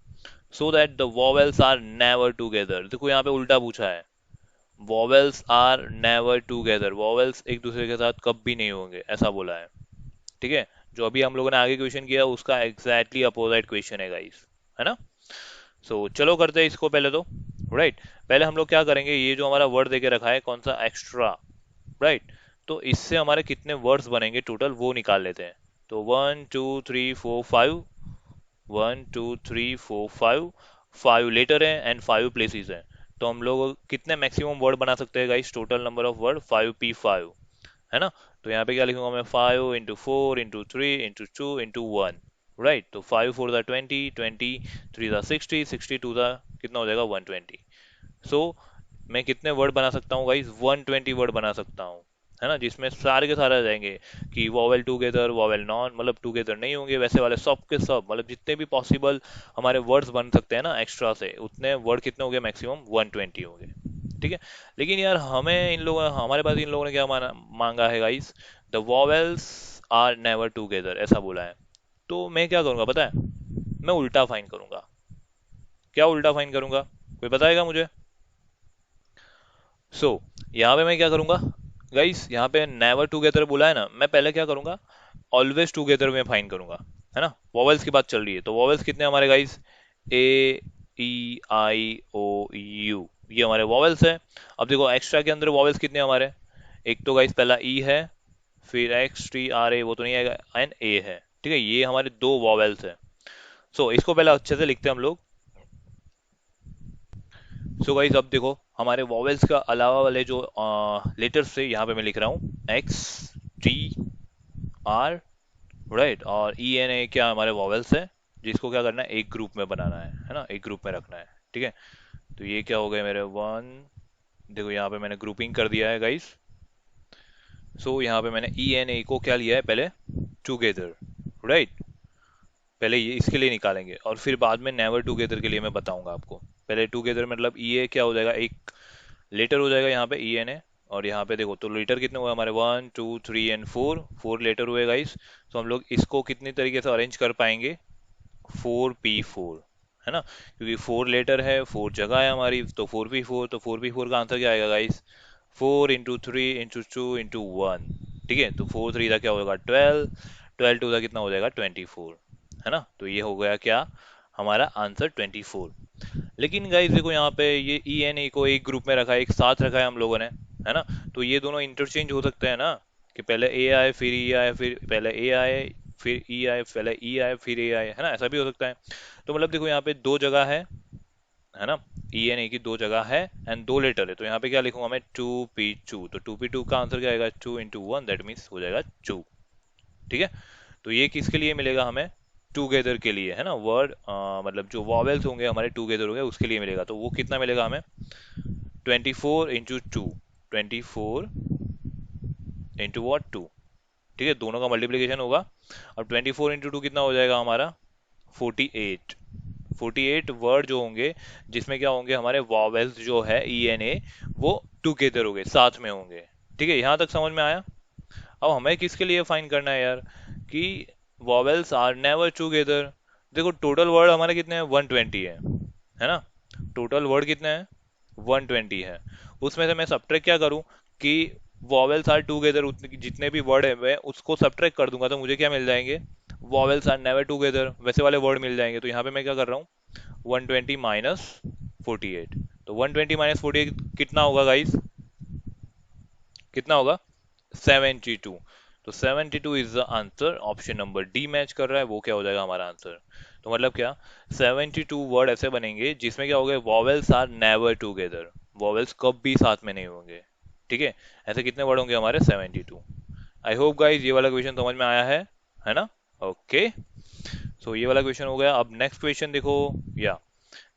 so that the vowels are never together. देखो यहाँ पे उल्टा पूछा है, vowels are never together, vowels एक दूसरे के साथ कब भी नहीं होंगे, ऐसा बोला है। ठीक है, जो अभी हम लोगों ने आगे क्वेश्चन किया उसका एग्जैक्टली अपोजिट क्वेश्चन है गाइस, है ना। चलो करते हैं इसको पहले तो, राइट। पहले हम लोग क्या करेंगे, ये जो हमारा वर्ड देके रखा है कौन सा, एक्स्ट्रा, राइट। तो इससे हमारे कितने वर्ड्स बनेंगे टोटल वो निकाल लेते हैं। तो 1 2 3 4 5, 1 2 3 4 5, 5 लेटर है एंड 5 प्लेसेस हैं। तो हम लोग कितने मैक्सिमम वर्ड बना सकते हैं guys, total number of word 5P5, है ना। तो यहाँ पे क्या लिखूंगा मैं, 5 into 4 into 3 into 2 into 1, right. तो 5 4 ज़ा 20, 20 3 ज़ा 60, 62 ज़ा कितना हो जाएगा, 120। मैं कितने वर्ड बना सकता हूँ गाइस, 120 वर्ड बना सकता हूँ, है ना, जिसमें सारे के सारे आ जाएंगे, कि वॉवेल टुगेदर, वॉवेल नॉन, मतलब टुगेदर नहीं होंगे वैसे वाले, सब के सब मतलब जितने भी पॉसिबल हमारे वर्ड्स बन सकते हैं ना एक्स्ट्रा से, उतने वर्ड कितने हो गए, मैक्सिमम 120 हो गए। ठीक है, लेकिन यार हमें इन लोगों हमारे पास इन लोगों ने क्या मांगा है guys, the vowels are never together, ऐसा बोला है। तो मैं क्या करूंगा पता है, मैं उल्टा फाइन करूंगा। क्या उल्टा फाइन करूंगा, कोई बताएगा मुझे। यहाँ पे मैं क्या करूंगा गाइस, यहाँ पे नेवर टुगेदर बोला है ना, मैं पहले क्या करूंगा, ऑलवेज टुगेदर में फाइन करूंगा, है ना। वॉवेल्स की बात चल रही है, तो वॉवेल्स कितने हमारे guys, A E I O U, ये हमारे वॉवेल्स है। अब देखो एक्स्ट्रा के अंदर वॉवेल्स कितने हमारे, एक तो गाइस पहला ई है, फिर X T R A वो तो नहीं आएगा, एंड ए है। ठीक है, ये हमारे दो वॉवेल्स है। इसको पहले अच्छे से लिखते हैं हम लोग। गाइस अब देखो हमारे वॉवेल्स का अलावा वाले जो लेटर्स थे, यहाँ पे मैं लिख रहा हूँ X T R, राइट, और E N A क्या हमारे वॉवेल्स है, जिसको क्या करना है, एक ग्रुप में बनाना है ना, एक ग्रुप में रखना है। ठीक है, तो ये क्या हो गए मेरे वन, देखो यहाँ पे मैंने ग्रुपिंग कर दिया है गाइस। यहाँ पे मैंने E N A को क्या लिया है पहले, टुगेदर, राइट, पहले ये इसके लिए निकालेंगे और फिर बाद में नेवर टुगेदर के लिए मैं बताऊंगा आपको। पहले टुगेदर मतलब ई ए क्या हो जाएगा, एक लेटर हो जाएगा यहाँ पे ई एन ए। और यहाँ पे देखो तो लेटर कितने हुए हमारे, 1 2 3 एंड 4, 4 लेटर हुए गाइस। तो हम लोग इसको कितनी तरीके से अरेंज कर पाएंगे, 4p4, है ना, क्योंकि 4 लेटर है, 4 जगह है हमारी, तो 4p4, तो 4p4 का आंसर क्या आएगा गाइस, 4 × 3 × 2 × 1। ठीक है, तो 4 3 का क्या होगा 12, 12 2 का कितना हो जाएगा 24, है ना। तो ये हो गया क्या हमारा आंसर 24। लेकिन गाइस देखो यहाँ पे ये ई एन ए को एक ग्रुप में रखा है, एक साथ रखा है हम लोगों ने, है ना। तो ये दोनों इंटरचेंज हो सकते हैं ना, कि पहले ए आए फिर ई आए, फिर पहले ए आए फिर ई आए, पहले ई आए फिर ए आए, है ना, ऐसा भी हो सकता है। तो मतलब देखो यहाँ पे 2 जगह है ना, ई एन ए की 2 जगह है एंड 2 लेटर है, तो यहाँ पे क्या लिखूंगा मैं 2p2, तो 2p2 का आंसर क्या आएगा 2 × 1, दैट मीन्स हो जाएगा 2। ठीक है, तो ये किसके लिए मिलेगा हमें, टुगेदर के लिए, है ना, वर्ड मतलब जो वॉवेल्स होंगे हमारे टुगेदर होंगे उसके लिए मिलेगा। तो वो कितना मिलेगा हमें, 24 × 2, 24 × 2। ठीक है, दोनों का मल्टीप्लीकेशन होगा। अब 24 × 2 कितना हो जाएगा हमारा 48। 48 वर्ड जो होंगे जिसमें क्या होंगे हमारे वॉवेल्स जो है ई एन ए, वो टुगेदर होंगे, साथ में होंगे। ठीक है, यहाँ तक समझ में आया। अब हमें किसके लिए फाइन करना है यार, कि वॉवेल्स आर नेवर टुगेदर। देखो टोटल वर्ड हमारे कितने हैं 120 है ना, टोटल वर्ड कितने हैं 120 है। उसमें से मैं सब्ट्रैक्ट क्या करूं, कि वॉवेल्स आर टुगेदर, जितने भी वर्ड है मैं उसको सब्ट्रैक्ट कर दूंगा, तो मुझे क्या मिल जाएंगे, वॉवेल्स आर नेवर टुगेदर वैसे वाले वर्ड मिल जाएंगे। तो यहाँ पे मैं क्या कर रहा हूँ 120 माइनस 48, तो 120 माइनस 48 कितना होगा गाइस, कितना होगा 72। तो 72 is the answer, option number D match कर रहा है, वो क्या हो जाएगा हमारा आंसर। तो मतलब क्या 72 वर्ड ऐसे बनेंगे जिसमें क्या होगा vowels are never together, vowels कभी साथ में नहीं होंगे। ठीक है, ऐसे कितने वर्ड होंगे हमारे 72। आई होप गाइज ये वाला क्वेश्चन समझ में आया है ना। ओके, सो ये वाला क्वेश्चन हो गया। अब नेक्स्ट क्वेश्चन देखो, या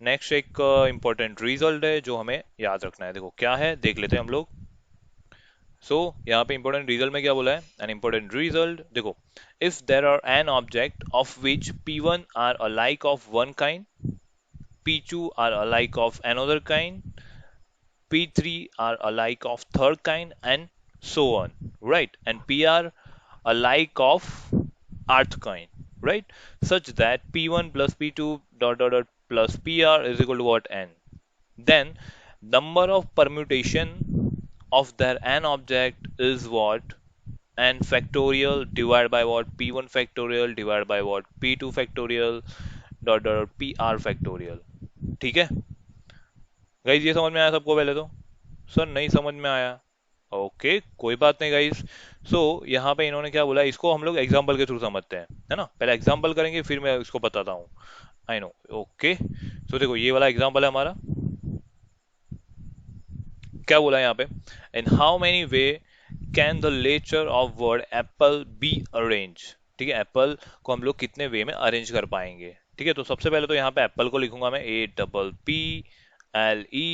नेक्स्ट एक इंपॉर्टेंट रिजल्ट है जो हमें याद रखना है। देखो क्या है देख लेते हैं हम लोग। यहाँ पे इंपॉर्टेंट रिजल्ट में क्या बोला है, एन इंपॉर्टेंट रिजल्ट देखो, if there are n object of which P1 are alike of one kind, P2 are alike of another kind, P3 are alike of third kind, and so on, right? And PR alike of earth kind, right? Such that P1 plus P2 dot dot dot plus PR is equal to what, n. Then number of permutation of their n object is what, n factorial divided by what, P1 factorial divided by what, P2 factorial dot dot dot PR factorial। ठीक है guys, ये समझ में आया सबको, पहले तो sir नहीं समझ में आया, ओके कोई बात नहीं गाइस। यहाँ पे इन्होंने क्या बोला, इसको हम लोग एग्जाम्पल के थ्रू समझते हैं, है ना, पहले एग्जाम्पल करेंगे फिर मैं इसको बताता हूँ। I know, okay. देखो ये वाला एग्जाम्पल है हमारा, क्या बोला है यहाँ पे, in how many way can the letter of word apple be arrange. ठीक है, एप्पल को हम लोग कितने वे में अरेंज कर पाएंगे। ठीक है, तो सबसे पहले तो यहाँ पे एप्पल को लिखूंगा मैं APPLE,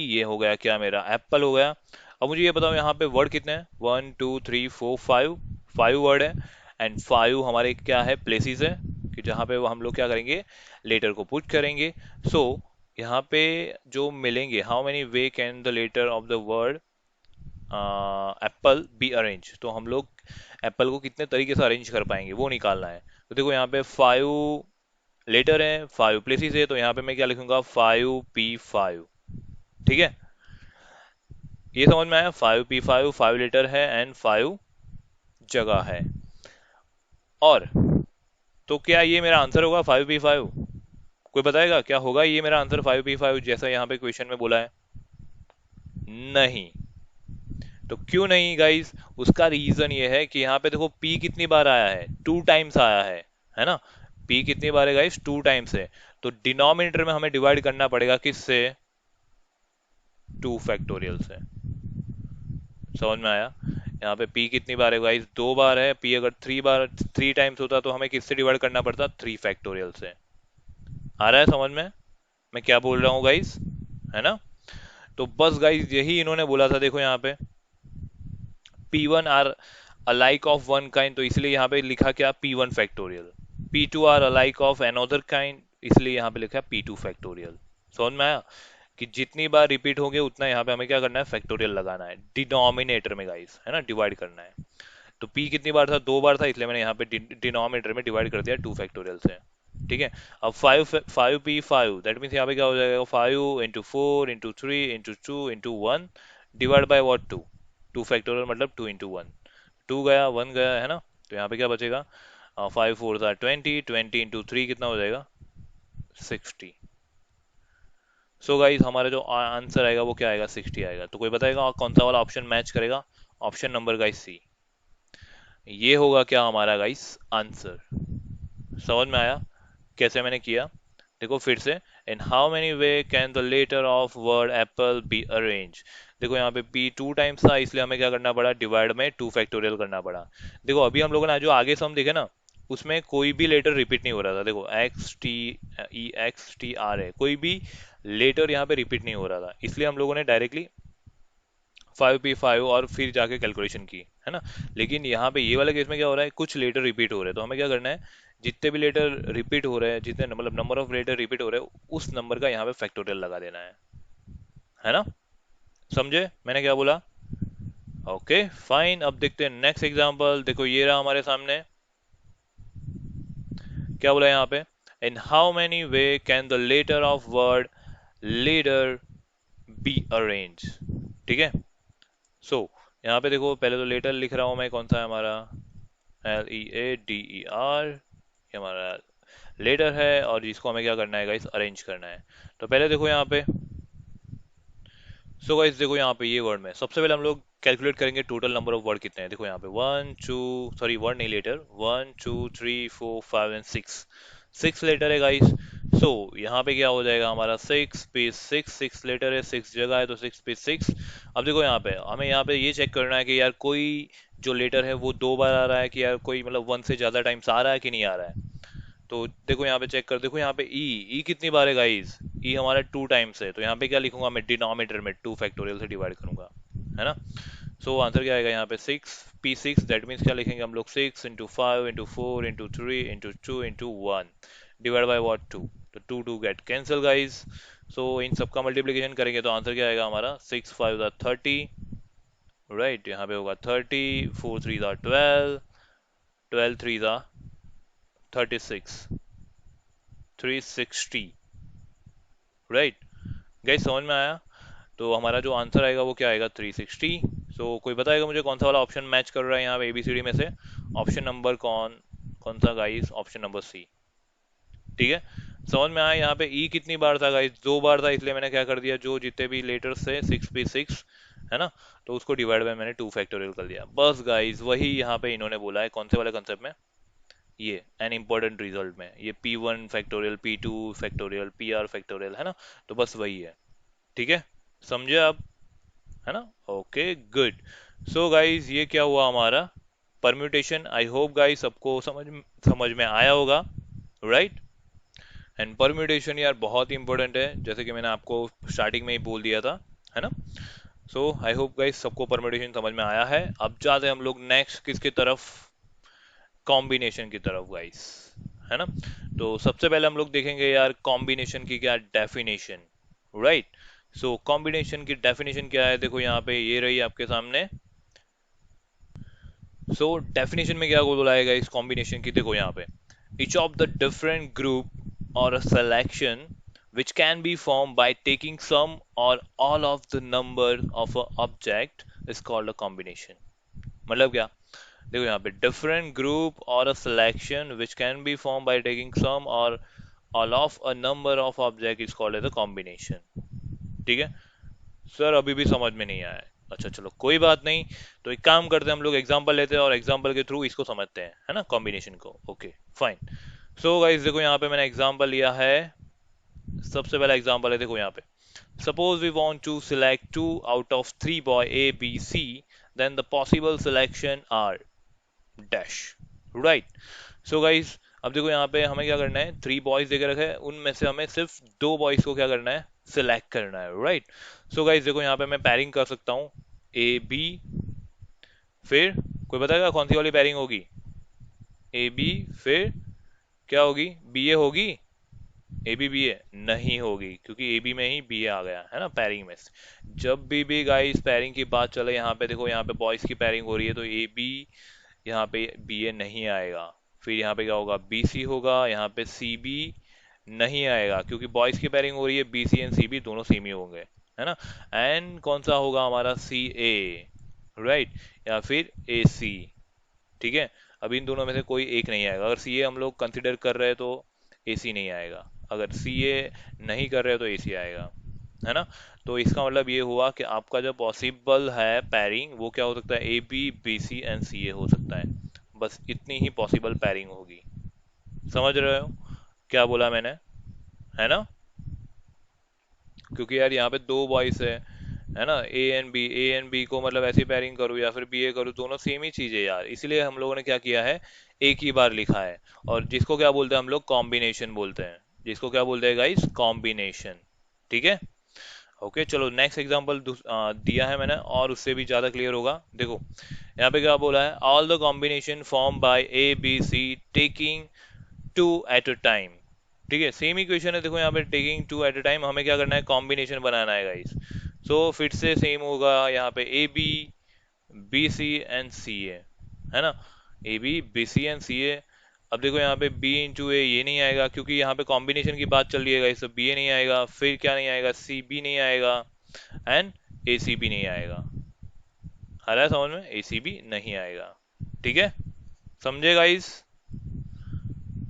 ये हो गया क्या मेरा एप्पल हो गया। अब मुझे ये बताओ यहाँ पे वर्ड कितने हैं, 1 2 3 4 5, 5 वर्ड है, एंड 5 हमारे क्या है प्लेसेस है, कि जहाँ पे वो हम लोग क्या करेंगे लेटर को पुट करेंगे। यहाँ पे जो मिलेंगे, how many way can the letter of the word apple be arrange, तो हम लोग एप्पल को कितने तरीके से अरेंज कर पाएंगे वो निकालना है। तो देखो यहाँ पे 5 लेटर है, 5 प्लेसेस है, तो यहाँ पे मैं क्या लिखूंगा 5P5। ठीक है, ये समझ में आया, 5P5, 5 लेटर है एंड 5 जगह है। और तो क्या ये मेरा आंसर होगा 5P5, कोई बताएगा क्या होगा ये मेरा आंसर 5P5 जैसा यहाँ पे क्वेश्चन में बोला है। नहीं, तो क्यों नहीं गाइस, उसका रीजन ये है कि यहाँ पे देखो P कितनी बार आया है, 2 टाइम्स आया है ना। P कितनी बार है गाइस, 2 टाइम्स है, तो डिनोमिनेटर में हमें डिवाइड करना पड़ेगा किससे, 2 फैक्टोरियल से। समझ में आया, यहाँ पे P कितनी बार है गाइस, 2 बार है। P अगर 3 बार 3 टाइम्स होता तो हमें किससे डिवाइड करना पड़ता, 3 फैक्टोरियल से। आ रहा है समझ में मैं क्या बोल रहा हूँ गाइस, है ना। तो बस गाइस यही इन्होंने बोला था, देखो यहाँ पे P1 are alike of one kind, तो इसलिए यहाँ पे लिखा क्या P1 factorial. P two are alike of another kind, इसलिए यहाँ पे लिखा है पी टू फैक्टोरियल। समझ में आया कि जितनी बार रिपीट होंगे उतना यहाँ पे हमें क्या करना है, फैक्टोरियल लगाना है डिनोमिनेटर में गाइस, है ना, डिवाइड करना है। तो p कितनी बार था, 2 बार था, इसलिए मैंने यहाँ पे डिनोमिनेटर में डिवाइड कर दिया 2 फैक्टोरियल से। ठीक है। अब 5 दैट मीन्स यहाँ पे क्या हो जाएगा, 5 into 4 into 3 into 2 into 1 divide by what, 2। 2 factorial मतलब 2 into 1, 2 गया 1 गया, है ना। तो यहाँ पे क्या बचेगा, 5 4 20, 20 into 3 कितना हो जाएगा, 60। सो गाइज हमारा जो आंसर आएगा वो क्या आएगा, 60 आएगा। तो कोई बताएगा कौन सा वाला ऑप्शन मैच करेगा, ऑप्शन नंबर गाइज सी। ये होगा क्या हमारा गाइस आंसर। समझ में आया कैसे मैंने किया, देखो फिर से। In how many way can the letter of word apple be arrange. देखो यहाँ पे p 2 टाइम्स था, इसलिए हमें क्या करना पड़ा, डिवाइड में 2 फैक्टोरियल करना पड़ा। देखो अभी हम लोगों ने जो आगे सम देखे ना, उसमें कोई भी लेटर रिपीट नहीं हो रहा था। देखो XTEXTR है, कोई भी लेटर यहाँ पे रिपीट नहीं हो रहा था, इसलिए हम लोगों ने डायरेक्टली 5p5 और फिर जाके कैलकुलेशन की, है ना। लेकिन यहाँ पे ये वाले केस में क्या हो रहा है, कुछ लेटर रिपीट हो रहे हैं, तो हमें क्या करना है, जितने भी लेटर रिपीट हो रहे हैं, जितने मतलब नंबर ऑफ लेटर रिपीट हो रहे हैं, उस नंबर का यहाँ पे फैक्टोरियल लगा देना है ना। समझे मैंने क्या बोला। ओके फाइन, अब देखते हैं नेक्स्ट एग्जांपल। देखो ये रहा हमारे सामने, क्या बोला यहाँ पे, in how many way can the letter of word leader be arrange. ठीक है। सो यहाँ पे देखो पहले तो लेटर लिख रहा हूँ मैं, कौन सा है हमारा, LEADER, ये हमारा लेटर है, और जिसको हमें क्या करना है गाइस, अरेंज करना है। तो पहले देखो यहाँ पे, सो गाइस देखो यहाँ पे ये वर्ड में सबसे पहले हम लोग कैलकुलेट करेंगे टोटल नंबर ऑफ वर्ड कितने हैं। देखो यहाँ पे 1 2 नहीं लेटर, 1 2 3 4 5 एंड 6, 6 लेटर है गाइस। सो यहाँ पे क्या हो जाएगा हमारा, 6 पे 6 लेटर है, 6 जगह है, तो 6 पे 6। अब देखो यहाँ पे हमें यहाँ पे ये चेक करना है कि यार कोई जो लेटर है वो 2 बार आ रहा है, कि यार कोई मतलब 1 से ज्यादा टाइम्स आ रहा है कि नहीं आ रहा है। तो देखो यहाँ पे चेक कर, देखो यहाँ पे ई कितनी बार है गाइस, ई हमारा 2 टाइम्स है, तो यहाँ पे क्या लिखूंगा मैं, डिनोमिनेटर में 2 फैक्टोरियल से डिवाइड करूंगा, है ना। सो आंसर क्या आएगा यहाँ पे, 6p6, दैट मीन्स क्या लिखेंगे हम लोग, 6 into 5 into 4 into 2 into 1 divide by what, 2। तो 2 गेट कैंसिल गाइस। सो इन सबका मल्टीप्लीकेशन करेंगे तो आंसर क्या आएगा हमारा, 6 5 30, राइट। यहाँ पे होगा 30, 4 3 12, 12 3 36, 360, राइट। गाइस समझ में आया। तो हमारा जो आंसर आएगा वो क्या आएगा, 360। सो कोई बताएगा मुझे कौन सा वाला ऑप्शन मैच कर रहा है यहाँ पे एबीसीडी में से, ऑप्शन नंबर कौन कौन सा गाइस, ऑप्शन नंबर सी। ठीक है। समझ में आया। यहाँ पे ई कितनी बार था गाइस, 2 बार था, इसलिए मैंने क्या कर दिया, जो जितने भी लेटर्स थे 6 पे 6, है ना, तो उसको डिवाइड बाय मैंने 2 फैक्टोरियल कर दिया। बस गाइस वही यहाँ पे इन्होंने बोला है, कौन से वाले कंसेप्ट में, ये एन इम्पोर्टेंट रिजल्ट में, ये P1 factorial, P2 factorial, PR factorial, है ना। तो बस वही है। ठीक है, समझे आप, है ना। Okay good. सो गाइस ये क्या हुआ हमारा, परम्यूटेशन। आई होप गाइस सबको समझ समझ में आया होगा, राइट। एंड परम्यूटेशन यार बहुत ही इंपॉर्टेंट है, जैसे कि मैंने आपको स्टार्टिंग में ही बोल दिया था, है ना। सो आई होप गाइस सबको परम्यूटेशन समझ में आया है। अब जाते हैं हम लोग नेक्स्ट किसकी तरफ, कॉम्बिनेशन की तरफ गाइस, है ना। तो सबसे पहले हम लोग देखेंगे यार कॉम्बिनेशन की क्या डेफिनेशन, राइट। सो कॉम्बिनेशन की डेफिनेशन क्या है, देखो यहाँ पे ये रही आपके सामने। सो डेफिनेशन में क्या बोला है गाइस कॉम्बिनेशन की, देखो यहाँ पे, each of the different group or a selection which can be formed by taking some or all of the number of a object is called a combination। मतलब क्या, देखो यहाँ पे different group or a selection which can be form by taking some or all of a number of object is called as a combination. ठीक है। Sir अभी भी समझ में नहीं आया है, अच्छा चलो कोई बात नहीं। तो एक काम करते हैं हम लोग, एग्जांपल लेते हैं और एग्जांपल के थ्रू इसको समझते हैं, है ना, कॉम्बिनेशन को। Okay fine. सो गाइस देखो यहाँ पे मैंने एग्जांपल लिया है, सबसे पहला एग्जांपल है, देखो यहाँ पे, suppose we want to select 2 out of 3 boy A B C, then the possible selection are dash, right. So guys अब देखो यहाँ पे हमें क्या करना है, 3 बॉयज देके रखे हैं, उनमें से हमें सिर्फ 2 बॉयज को क्या करना है, सिलेक्ट करना है, राइट। सो गाइस देखो यहाँ पे मैं पैरिंग कर सकता हूँ AB, फिर कोई बताएगा कौन सी वाली पैरिंग होगी, AB फिर क्या होगी, बी ए होगी, ए बी बी ए नहीं होगी, क्योंकि ए बी में ही बी ए आ गया है ना पैरिंग में से। जब भी गाइस पैरिंग की बात चले, यहाँ पे देखो, यहाँ पे बॉयज की पैरिंग हो रही है, तो ए बी, यहाँ पे बी ए नहीं आएगा। फिर यहाँ पे क्या होगा, बी सी होगा, यहाँ पे सी बी नहीं आएगा, क्योंकि बॉयज की पेयरिंग हो रही है, B C and C B दोनों सेम ही होंगे, है ना। एंड कौन सा होगा हमारा, सी ए, राइट, या फिर ए सी, ठीक है। अब इन दोनों में से कोई एक नहीं आएगा। अगर सी ए हम लोग कंसिडर कर रहे हैं तो ए सी नहीं आएगा, अगर सी ए नहीं कर रहे हो तो ए सी आएगा, है ना। तो इसका मतलब ये हुआ कि आपका जो पॉसिबल है पैरिंग वो क्या हो सकता है, A B, B C and C A हो सकता है। बस इतनी ही पॉसिबल पैरिंग होगी। समझ रहे हो क्या बोला मैंने, है ना। क्योंकि यार यहाँ पे दो बॉयज है ना, ए एंड बी को मतलब ऐसी पैरिंग करूँ या फिर बी ए करूँ, दोनों सेम ही चीज है यार, इसीलिए हम लोगों ने क्या किया है, एक ही बार लिखा है। और जिसको क्या बोलते हैं हम लोग, कॉम्बिनेशन बोलते हैं। जिसको क्या बोलते हैं गाइस, कॉम्बिनेशन, ठीक है। ओके चलो नेक्स्ट एग्जांपल दिया है मैंने, और उससे भी ज्यादा क्लियर होगा। देखो यहाँ पे क्या बोला है, all the combination form by A B C taking two at a time. ठीक है, सेम इक्वेशन है, देखो यहाँ पे taking two at a time, हमें क्या करना है, कॉम्बिनेशन बनाना है गाइस। सो फिर से सेम होगा, यहाँ पे A B, B C and C A, है ना, A B, B C and C A. अब देखो यहाँ पे बी इंटू ए ये नहीं आएगा, क्योंकि यहाँ पे कॉम्बिनेशन की बात चल रही है गाइस, तो बी ए नहीं आएगा, फिर क्या नहीं आएगा, सी बी नहीं आएगा, एंड ए सी बी नहीं आएगा। आ रहा है समझ में, ए सी बी नहीं आएगा, ठीक है, समझे गाइस।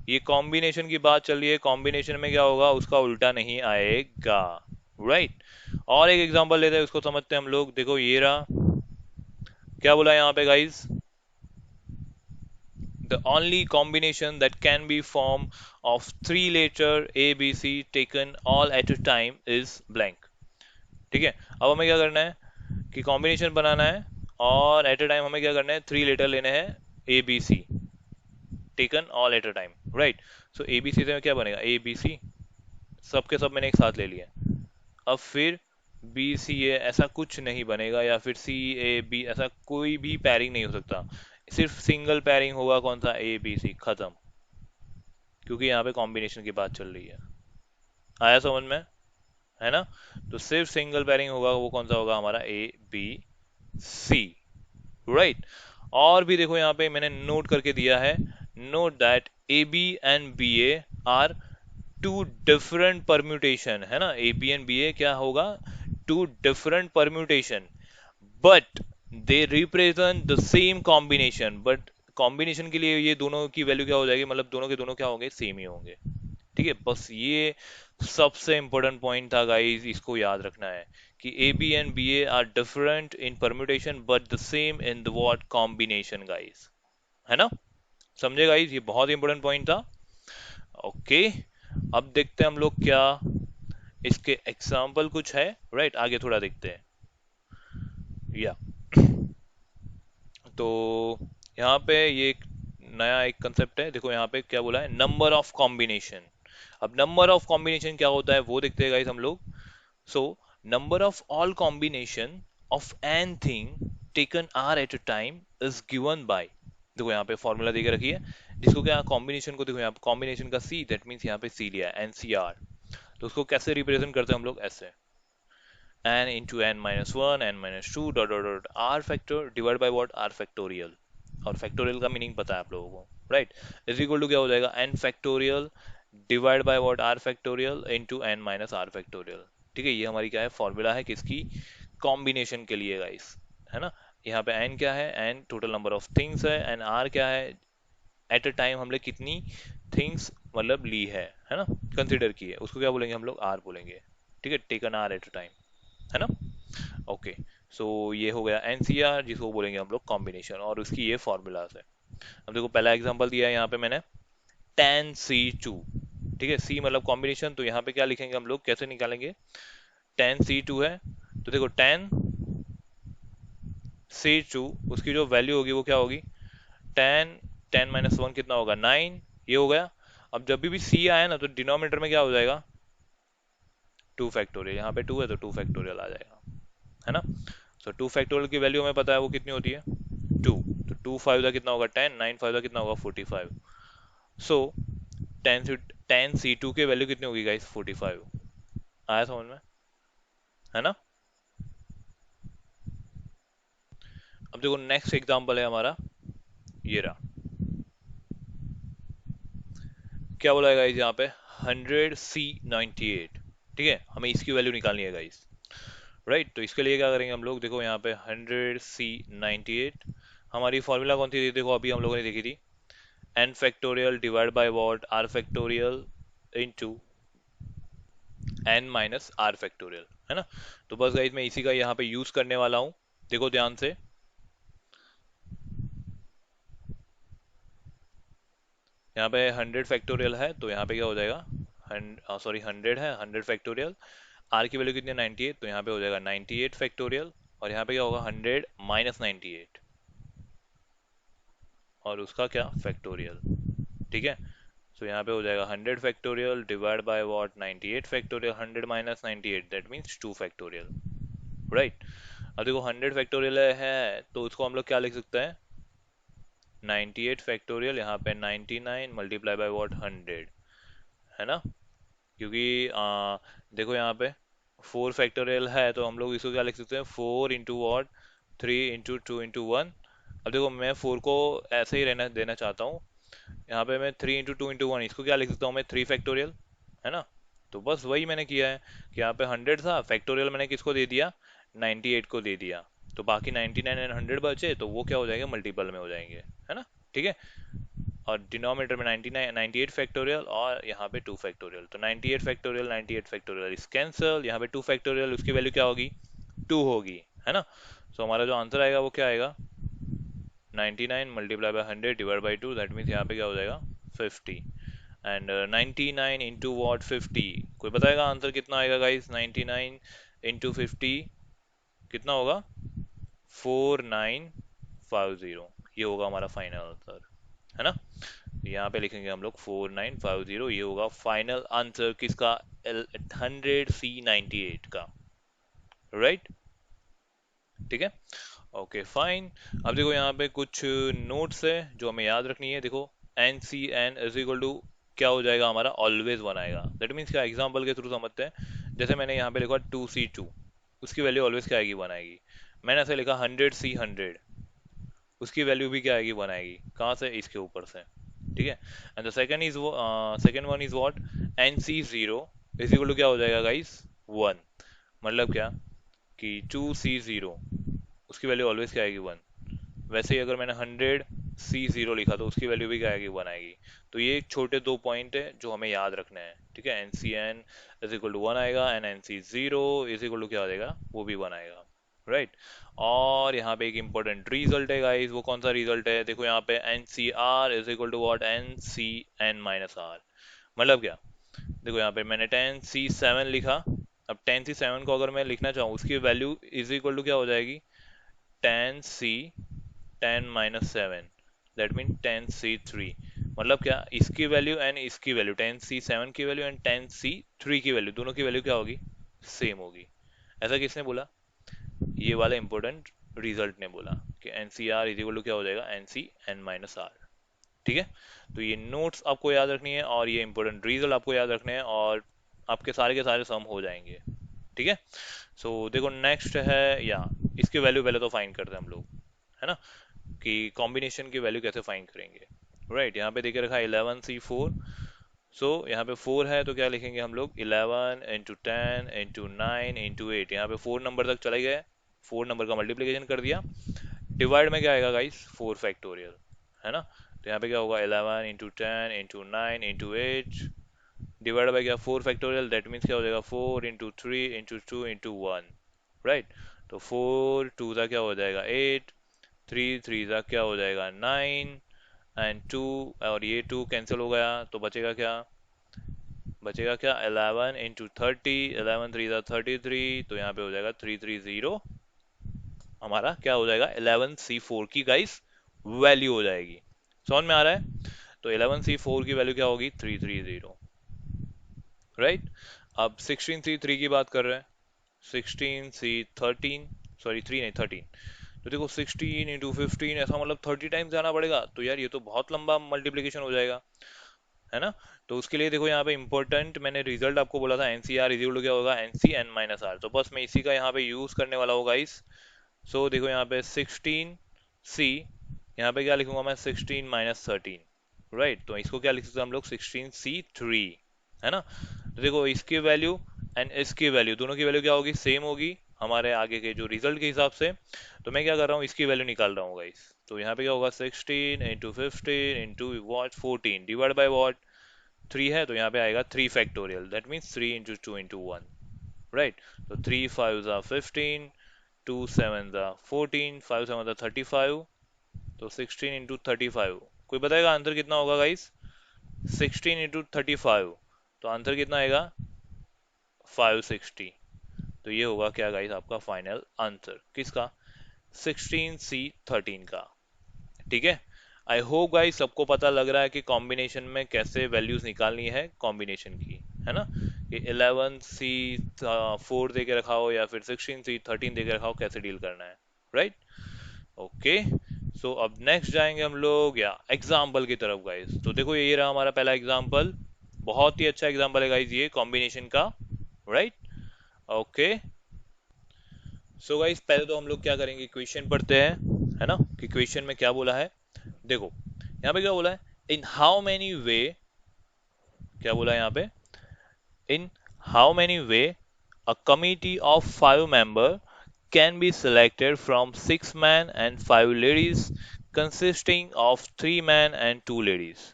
ये कॉम्बिनेशन की बात चल रही है, कॉम्बिनेशन में क्या होगा, उसका उल्टा नहीं आएगा, राइट। और एक एग्जांपल लेते हैं, उसको समझते हैं हम लोग। देखो ये रहा, क्या बोला है यहाँ पे guys, the only combination that can be formed of three letter A B C taken all at a time is blank। ठीक है, अब हमें क्या करना है कि कॉम्बिनेशन बनाना है, और एट अ टाइम हमें क्या करना है, थ्री लेटर लेने हैं, A B C taken all at a time, right. So A B C से क्या बनेगा, ए बी सी, सब के सब मैंने एक साथ ले लिया। अब फिर बी सी ए ऐसा कुछ नहीं बनेगा, या फिर सी ए बी ऐसा कोई भी पैरिंग नहीं हो सकता, सिर्फ सिंगल पैरिंग होगा, कौन सा, ए बी सी, खत्म। क्योंकि यहाँ पे कॉम्बिनेशन की बात चल रही है, आया समझ में, है ना। तो सिर्फ सिंगल पैरिंग होगा, वो कौन सा होगा हमारा, ए बी सी, राइट। और भी देखो यहाँ पे मैंने नोट करके दिया है, note that A B and B A are two different permutation, है ना, A B and B A क्या होगा, two different permutation, but they represent the same combination. But combination के लिए ये दोनों की वैल्यू क्या हो जाएगी, मतलब दोनों के दोनों क्या होंगे, सेम ही होंगे, ठीक है। बस ये सबसे इंपॉर्टेंट पॉइंट था गाइस, इसको याद रखना है कि A B and B A are different in permutation but the same in the what, combination guys, है ना। समझे गाइस, ये बहुत इंपॉर्टेंट पॉइंट था। ओके, अब देखते हैं हम लोग क्या इसके एग्जाम्पल कुछ है, राइट, आगे थोड़ा देखते हैं या। तो यहाँ पे ये एक नया एक कंसेप्ट है, देखो यहाँ पे क्या बोला है, नंबर ऑफ कॉम्बिनेशन। अब नंबर ऑफ कॉम्बिनेशन क्या होता है वो देखते हैं गाइस हम लोग। So number of all combination of n thing taken r at a time is given by, देखो यहाँ पे फॉर्मूला देके रखी है, जिसको क्या, कॉम्बिनेशन को देखो यहाँ पे कॉम्बिनेशन का सी, दैट मीन्स यहाँ पे सी लिया है, एन सी आर। तो उसको कैसे रिप्रेजेंट करते हैं हम लोग, ऐसे n into n minus 1 n minus 2 dot dot dot r factor divided by what, r factorial। और फैक्टोरियल का मीनिंग पता है आप लोगों को, राइट, इज इक्वल टू क्या हो जाएगा, n factorial divide by what, r factorial into n minus r factorial. ठीक है, ये हमारी क्या है, फॉर्मूला है किसकी, कॉम्बिनेशन के लिए गाइस, है ना। यहाँ पे n क्या है, n total number of things है, एंड r क्या है, एट अ टाइम हमने कितनी थिंग्स मतलब ली है ना, कंसिडर की है, उसको क्या बोलेंगे हम लोग, r बोलेंगे, ठीक है, taken r eight a time, है ना। ओके, सो ये हो गया एनसीआर, जिसको बोलेंगे हम लोग कॉम्बिनेशन, और उसकी ये फॉर्मूलाज है। अब देखो पहला एग्जांपल दिया है यहाँ पे मैंने, tan C2, ठीक है, सी मतलब कॉम्बिनेशन, तो यहाँ पे क्या लिखेंगे हम लोग, कैसे निकालेंगे, tan C2 है, तो देखो tan C2 उसकी जो वैल्यू होगी वो क्या होगी, tan 10 - 1 कितना होगा, 9, ये हो गया। अब जब भी सी आया ना, तो डिनोमिनेटर में क्या हो जाएगा, 2 फैक्टोरियल, यहाँ पे 2 है तो 2 फैक्टोरियल आ जाएगा, है ना। सो 2 फैक्टोरियल की वैल्यू हमें पता है वो कितनी होती है, 2, तो 2 5 का कितना होगा 10, 9 5 का कितना होगा 45। सो टेन सी टू की वैल्यू कितनी होगी गाइस? 45। आया समझ में? है ना? अब देखो नेक्स्ट एग्जांपल है हमारा, ये रहा। क्या बोला है गाइस यहाँ पे? 100C98। ठीक है, हमें इसकी वैल्यू निकालनी है गाइस। राइट, तो इसके लिए क्या करेंगे हम लोग? देखो यहाँ पे 100C98, हमारी फॉर्मूला कौन सी थी? देखो अभी हम लोगों ने देखी थी, n factorial divide by what? r factorial into n minus r factorial, है ना? तो बस गाइस मैं इसी का यहाँ पे यूज करने वाला हूँ। देखो ध्यान से, यहाँ पे 100 फैक्टोरियल है, तो यहाँ पे क्या हो जाएगा? सॉरी 100 है, 100 फैक्टोरियल, आर की वैल्यू कितनी है? 98, तो यहाँ पे हो जाएगा 98 फैक्टोरियल, और यहाँ पे क्या होगा? 100 माइनस 98, और उसका क्या? फैक्टोरियल। ठीक है, तो यहाँ पे हो जाएगा 100 factorial divide by what? 98 factorial. 100 minus 98 that means 2 factorial. Right, अब देखो 100 फैक्टोरियल है तो उसको हम लोग क्या लिख सकते हैं? 98 फैक्टोरियल, यहाँ पे 99 मल्टीप्लाई बाय व्हाट? 100, है ना? क्योंकि देखो यहाँ पे 4 फैक्टोरियल है, तो हम लोग इसको क्या लिख सकते हैं? 4 इंटू वॉट? 3 into 2 into 1। अब देखो मैं 4 को ऐसे ही रहना देना चाहता हूँ, यहाँ पे मैं 3 इंटू 2 इंटू 1, इसको क्या लिख सकता हूँ मैं? 3 फैक्टोरियल, है ना? तो बस वही मैंने किया है कि यहाँ पे 100 था, फैक्टोरियल मैंने किसको दे दिया? 98 को दे दिया, तो बाकी 99 एंड 100 बचे, तो वो क्या हो जाएंगे? मल्टीपल में हो जाएंगे, है ना? ठीक है, और डिनोमिनेटर में 99 98 फैक्टोरियल, और यहाँ पे 2 फैक्टोरियल, तो 98 फैक्टोरियल 98 फैक्टोरियल इस कैंसल, यहाँ पे 2 फैक्टोरियल, उसकी वैल्यू क्या होगी? 2 होगी, है ना? सो हमारा जो आंसर आएगा वो क्या आएगा? 99 multiply by 100 divide by 2, that means यहाँ पे क्या हो जाएगा? 50। And 99 into what? 50। कोई बताएगा आंसर कितना आएगा गाइस? 99 इंटू 50 कितना होगा? 4950। ये होगा हमारा फाइनल आंसर, है ना? यहाँ पे लिखेंगे हम लोग 4950, ये होगा फाइनल आंसर किसका? 100C98 का। राइट, ठीक है, ओके फाइन। अब देखो यहाँ पे कुछ नोट्स है जो हमें याद रखनी है। देखो NCN इज इक्वल टू क्या हो जाएगा हमारा? ऑलवेज वन आएगा। दैट मीन्स क्या? एग्जांपल के थ्रू समझते हैं। जैसे मैंने यहाँ पे लिखा 2C2, उसकी वैल्यू ऑलवेज क्या आएगी? वन आएगी। मैंने ऐसे लिखा 100C100, उसकी वैल्यू भी क्या आएगी? वन आएगी। कहाँ से? इसके ऊपर से। ठीक है, and the second one is what? NC0 is equal to क्या हो जाएगा गाइस? वन। मतलब क्या कि 2C0, उसकी वैल्यू ऑलवेज क्या आएगी? वन। वैसे ही अगर मैंने 100C0 लिखा तो उसकी वैल्यू भी क्या आएगी? वन आएगी। तो ये छोटे दो पॉइंट है जो हमें याद रखना है। ठीक है, NCN is equal to one आएगा, and NC0 is equal to क्या हो जाएगा? वो भी वन आएगा। राइट, और यहाँ पे एक इंपॉर्टेंट रिजल्ट है गाइस। वो कौन सा रिजल्ट है? देखो यहाँ पे NCR is equal to what? NCN minus r. मतलब क्या? देखो यहाँ पे मैंने 10C7 लिखा, अब 10C7 को अगर मैं लिखना चाहूँ, उसकी वैल्यू इज इक्वल टू क्या हो जाएगी? 10C10 minus 7, that mean 10C3। मतलब क्या? इसकी वैल्यू एंड इसकी वैल्यू, 10C7 की वैल्यू एंड 10C3 की वैल्यू, दोनों की वैल्यू क्या होगी? सेम होगी। ऐसा किसने बोला? ये वाला इंपॉर्टेंट रिजल्ट ने बोला कि NCR इज इक्वल टू क्या हो जाएगा? NCN-R। ठीक है, तो ये नोट्स आपको याद रखनी है, और ये इंपॉर्टेंट रिजल्ट आपको याद रखने हैं, और आपके के सारे सम हो जाएंगे। ठीक है, सो देखो नेक्स्ट है, या इसकी वैल्यू पहले तो फाइंड करते हैं हम लोग, है ना? कि कॉम्बिनेशन की वैल्यू कैसे फाइंड करेंगे। राइट, यहाँ पे देखे रखा है 11C4। सो यहाँ पे 4 है तो क्या लिखेंगे हम लोग? 11 इंटू 10 इंटू 9 इंटू 8। यहाँ पे 4 नंबर तक चले गए, 4 नंबर का मल्टीप्लीकेशन कर दिया। डिवाइड में क्या आएगा गाइस? 4 फैक्टोरियल, है ना? तो यहाँ पे क्या होगा? 11 into 10 into 9 into 8 divide by क्या? 4 फैक्टोरियल, दैट मीन्स क्या हो जाएगा? 4 इंटू 3 इंटू 2 इंटू 1। राइट, तो 4 टू का क्या हो जाएगा? 8, 3 3 का क्या हो जाएगा? 9, एंड 2, और ये 2 कैंसिल हो गया, तो बचेगा क्या? बचेगा क्या? 11 इंटू 30, 11 3 33, तो यहाँ पे हो जाएगा 330। हमारा क्या हो जाएगा? 11C4 की गाइस वैल्यू हो जाएगी। समझ में आ रहा है? तो 11C4 की वैल्यू क्या होगी? 330। राइट, अब 16C3 की बात कर रहे हैं। 16C13, सॉरी 3 नहीं 13। तो देखो 16 इंटू 15, ऐसा मतलब 30 टाइम्स जाना पड़ेगा, तो यार ये तो बहुत लंबा मल्टीप्लीकेशन हो जाएगा, है ना। तो उसके लिए देखो यहाँ पे इंपॉर्टेंट मैंने रिजल्ट आपको बोला था, एनसीआर इज इक्वल टू क्या होगा, एनसी एन माइनस आर, तो बस मैं इसी का यहाँ पे यूज करने वाला हूँ गाइस। सो देखो यहाँ पे 16 सी, यहाँ पे क्या लिखूंगा मैं, 16 - 13, राइट। तो इसको क्या लिख सकते हैं हम लोग, 16 C 3, है ना। तो देखो इसकी वैल्यू एंड इसकी वैल्यू, दोनों की वैल्यू क्या होगी, सेम होगी हमारे आगे के जो रिजल्ट के हिसाब से। तो मैं क्या कर रहा हूँ, इसकी वैल्यू निकाल रहा हूँ गाइस। तो यहाँ पे क्या होगा, 16 × 15 × 1 डिवाइड बाय 3 है, तो यहाँ पे आएगा 3 फैक्टोरियल, दैट मीन्स 3 × 2 × 1, राइट। तो 3 × 5 = 15, 2 × 7 = 14, 5 × 7 = 35, तो 16 × 35, कोई बताएगा आंसर कितना होगा गाइस, 16 × 35, तो आंसर कितना आएगा, 560। तो ये होगा क्या गाइस आपका फाइनल आंसर, किसका, 16 C 13 का, ठीक है। आई होप गाइस सबको पता लग रहा है कि कॉम्बिनेशन में कैसे वैल्यूज निकालनी है कॉम्बिनेशन की, है ना। कि 11 C 4 दे के रखा हो या फिर 16 C 13 दे के रखा हो, कैसे डील करना है, राइट। ओके, सो अब नेक्स्ट जाएंगे हम लोग या एग्जाम्पल की तरफ गाइस। तो देखो ये रहा हमारा पहला एग्जाम्पल, बहुत ही अच्छा एग्जाम्पल है गाइस ये कॉम्बिनेशन का, राइट। ओके, सो गाइस पहले तो हम लोग क्या करेंगे, क्वेश्चन पढ़ते हैं, है ना, कि क्वेश्चन में क्या बोला है। देखो यहाँ पे क्या बोला है, इन हाउ मेनी वे, क्या बोला है यहाँ पे, in how many way a committee of 5 members can be selected from 6 men and 5 ladies consisting of 3 men and 2 ladies।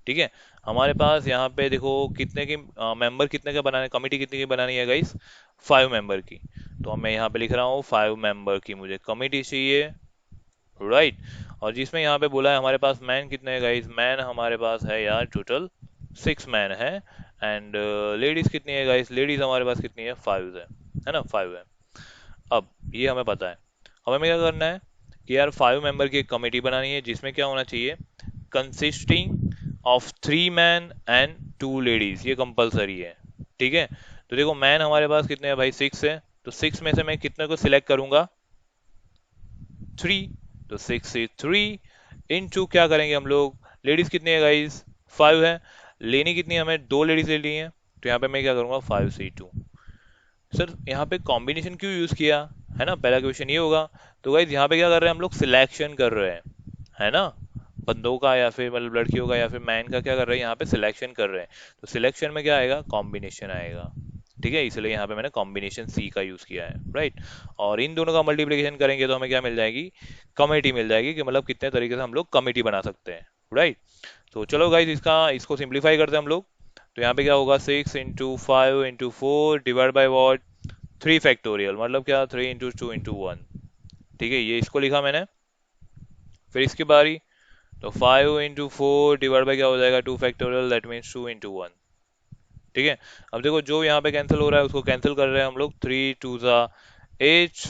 ठीक है, हमारे पास यहाँ पे देखो कितने की मेंबर कितने का बनाना है, कमिटी कितने की बनानी है गाइस, 5 मेंबर की। तो अब मैं यहाँ पे लिख रहा हूँ 5 मेंबर की मुझे कमिटी चाहिए, राइट। और जिसमें यहाँ पे बोला है हमारे पास मैन कितने हैं गाइस, मैन हमारे पास है यार टोटल 6 मैन है। एंड लेडीज कितनी है गाइस, लेडीज हमारे पास कितनी है, 5 है ना, 5 है। अब ये हमें पता है, अब हमें क्या करना है कि यार 5 मेंबर की एक कमेटी बनानी है जिसमें क्या होना चाहिए, consisting of 3 man and 2 ladies, ये कंपलसरी है, ठीक है। तो देखो मैन हमारे पास कितने हैं भाई, 6 है, तो 6 में से मैं कितने को सिलेक्ट करूंगा, 3, तो 6 से 3 इनटू क्या करेंगे हम लोग, लेडीज कितनी है गाइस, 5 है, लेनी कितनी है हमें, 2 लेडीज ले ली हैं, तो यहाँ पे मैं क्या करूंगा, 5 से 2। सर यहाँ पे कॉम्बिनेशन क्यों यूज किया, है ना, पहला क्वेश्चन ये होगा। तो गाइस यहाँ पे क्या कर रहे हैं हम लोग, सिलेक्शन कर रहे हैं, है ना, बंदों का या फिर मतलब लड़कियों का या फिर मैन का क्या कर रहे हैं, यहाँ पे सिलेक्शन कर रहे हैं। तो सिलेक्शन में क्या आएगा, कॉम्बिनेशन आएगा, ठीक है, इसलिए यहाँ पे मैंने कॉम्बिनेशन सी का यूज किया है, राइट। और इन दोनों का मल्टीप्लिकेशन करेंगे तो हमें क्या मिल जाएगी, कमेटी मिल जाएगी, कि मतलब कितने तरीके से हम लोग कमेटी बना सकते हैं, राइट। तो चलो गाइज इसको सिंप्लीफाई करते हैं हम लोग। तो यहाँ पे क्या होगा, 6 × 5 × 4 डिवाइड बाई वॉट, 3 फैक्टोरियल, मतलब क्या, 3 × 2 × 1, ठीक है, ये इसको लिखा मैंने। फिर इसकी बारी, तो 5 × 4 डिवाइड बाई क्या हो जाएगा, 2 फैक्टोरियल, दैट मीन्स 2 × 1, ठीक है। अब देखो जो यहाँ पे कैंसिल हो रहा है उसको कैंसिल कर रहे हैं हम लोग, 3 × 2 = 8,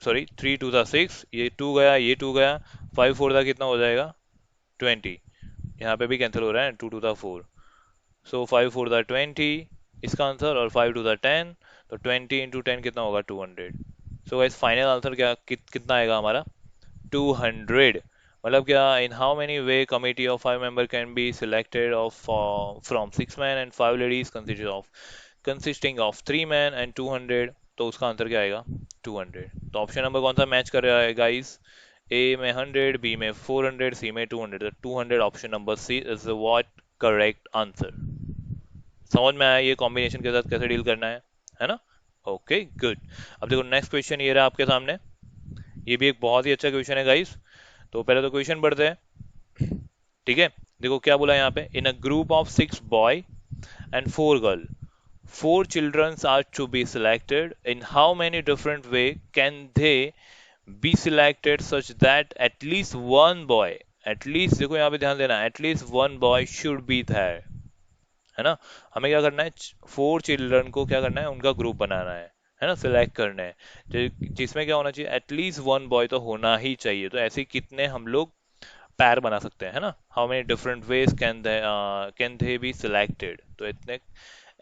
सॉरी 3 × 2 = 6, ये 2 गया, ये 2 गया, 5 × 4 कितना हो जाएगा, 20, यहाँ पे भी कैंसिल हो रहा है, 2 × 2 = 4, सो 5 × 4 = 20 इसका आंसर, और 5 × 2 = 10, तो 20 × 10 कितना होगा, 200। सो गाइस फाइनल आंसर क्या कितना आएगा हमारा, 200। मतलब क्या, इन how many way committee of 5 member can be selected of from 6 man and 5 ladies consisting of 3 man and 200, तो उसका आंसर क्या आएगा, 200। तो ऑप्शन नंबर कौन सा मैच कर रहा है गाइस, ए में 100, बी में 400, सी में 200, तो 200 option number C is what correct answer. समझ में आया ये कॉम्बिनेशन के साथ कैसे डील करना है ना। Okay good. अब देखो नेक्स्ट क्वेश्चन ये रहा आपके सामने, ये भी एक बहुत ही अच्छा क्वेश्चन है गाइस। तो पहले तो क्वेश्चन पढ़ते हैं, ठीक है। देखो क्या बोला है यहाँ पे, in a group of 6 boy and 4 girl, 4 children are to be selected, in how many different way can they be selected such that at least one boy, at least देखो यहाँ पे ध्यान देना, at least one boy should be there, है ना। हमें क्या करना है, 4 चिल्ड्रन को क्या करना है, उनका ग्रुप बनाना है ना, सिलेक्ट करना है, जिसमें क्या होना चाहिए, एटलीस्ट वन बॉय तो होना ही चाहिए। तो ऐसे कितने हम लोग पैर बना सकते हैं, है ना, how many different ways can they be selected, तो इतने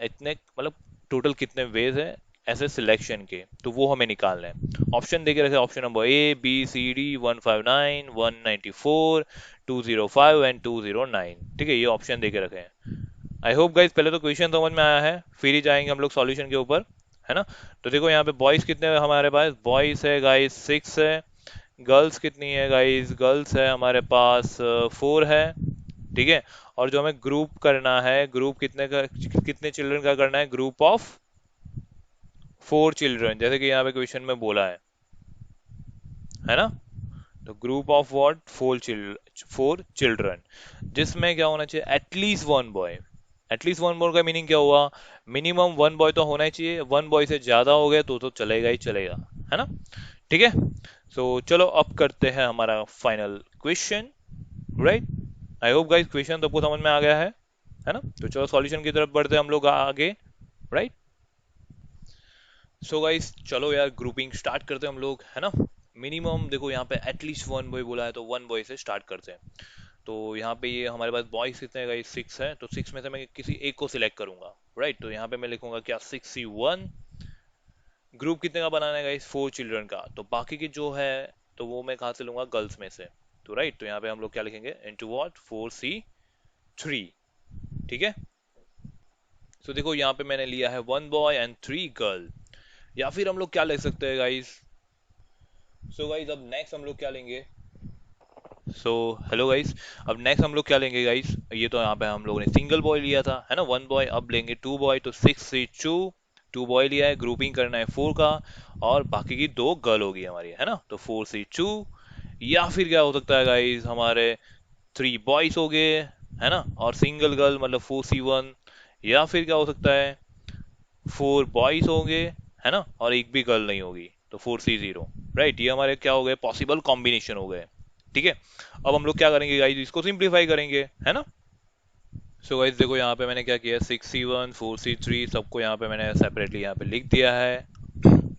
इतने मतलब टोटल कितने वेज है, ऐसे सिलेक्शन के, तो वो हमें निकालना है। ऑप्शन देके रखे, option number A B C D 159 194 205 and 209। ठीक है, ये ऑप्शन देके रखे हैं। आई होप गाइज पहले तो क्वेश्चन समझ में आया है, फिर ही जाएंगे हम लोग सॉल्यूशन के ऊपर, है ना। तो देखो यहाँ पे बॉयज कितने हैं हमारे पास, बॉयज है गाइज 6 है। गर्ल्स कितनी है गाइज, गर्ल्स है हमारे पास 4 है। ठीक है। और जो हमें ग्रुप करना है, ग्रुप कितने का, कितने चिल्ड्रन का करना है, ग्रुप ऑफ 4 चिल्ड्रन, जैसे कि यहाँ पे क्वेश्चन में बोला है ना। तो ग्रुप ऑफ व्हाट, 4 चिल्ड्रन, जिसमें क्या होना चाहिए, at least one boy. At least one boy का मीनिंग क्या हुआ, मिनिमम वन बॉय तो होना ही चाहिए, वन बॉय से ज्यादा हो गया तो चलेगा ही चलेगा, है ना। ठीक है। सो चलो अब करते हैं हमारा फाइनल क्वेश्चन, राइट। आई होप गाइस क्वेश्चन सबको समझ में आ गया है ना। तो चलो सॉल्यूशन की तरफ बढ़ते हैं हम लोग आगे, राइट। सो गाइस चलो यार ग्रुपिंग स्टार्ट करते हैं हम लोग, है ना। मिनिमम देखो यहाँ पे एटलीस्ट वन बॉय बोला है, तो वन बॉय से स्टार्ट करते हैं। तो यहाँ पे ये हमारे पास बॉयज कितने हैं गाइस, 6 है, तो 6 में से मैं किसी एक को सिलेक्ट करूंगा, राइट। तो यहाँ पे मैं लिखूंगा क्या, 6C1। ग्रुप कितने का बनाना है गाइस, 4 चिल्ड्रन का, तो बाकी की जो है तो वो मैं कहाँ से लूंगा, गर्ल्स में से। तो राइट, तो यहाँ पे हम लोग क्या लिखेंगे, इनटू व्हाट, 4C3। ठीक है। तो देखो यहाँ पे मैंने लिया है 1 बॉय एंड 3 गर्ल, या फिर हम लोग क्या लिख सकते हैं गाइस। सो गाइस अब नेक्स्ट हम लोग क्या लेंगे, सो हेलो गाइस, अब नेक्स्ट हम लोग क्या लेंगे गाइस, ये तो यहाँ पे हम लोगों ने सिंगल बॉय लिया था, है ना, 1 बॉय। अब लेंगे 2 बॉय, तो 6C2, 2 बॉय लिया है, ग्रुपिंग करना है 4 का, और बाकी की 2 गर्ल होगी हमारी, है ना। तो 4C2, या फिर क्या हो सकता है गाइस, हमारे 3 बॉयज हो गए, है ना, और सिंगल गर्ल मतलब 4C1, या फिर क्या हो सकता है, 4 बॉयज होंगे, है ना, और एक भी गर्ल नहीं होगी, तो 4C0, राइट। ये हमारे क्या हो गए, पॉसिबल कॉम्बिनेशन हो गए। ठीक है। अब हम लोग क्या करेंगे गाइस, इसको सिंप्लीफाई करेंगे, है ना। सो गाइस देखो यहाँ पे मैंने क्या किया, 6C1 4C3 सबको यहाँ पे मैंने सेपरेटली यहाँ पे लिख दिया है,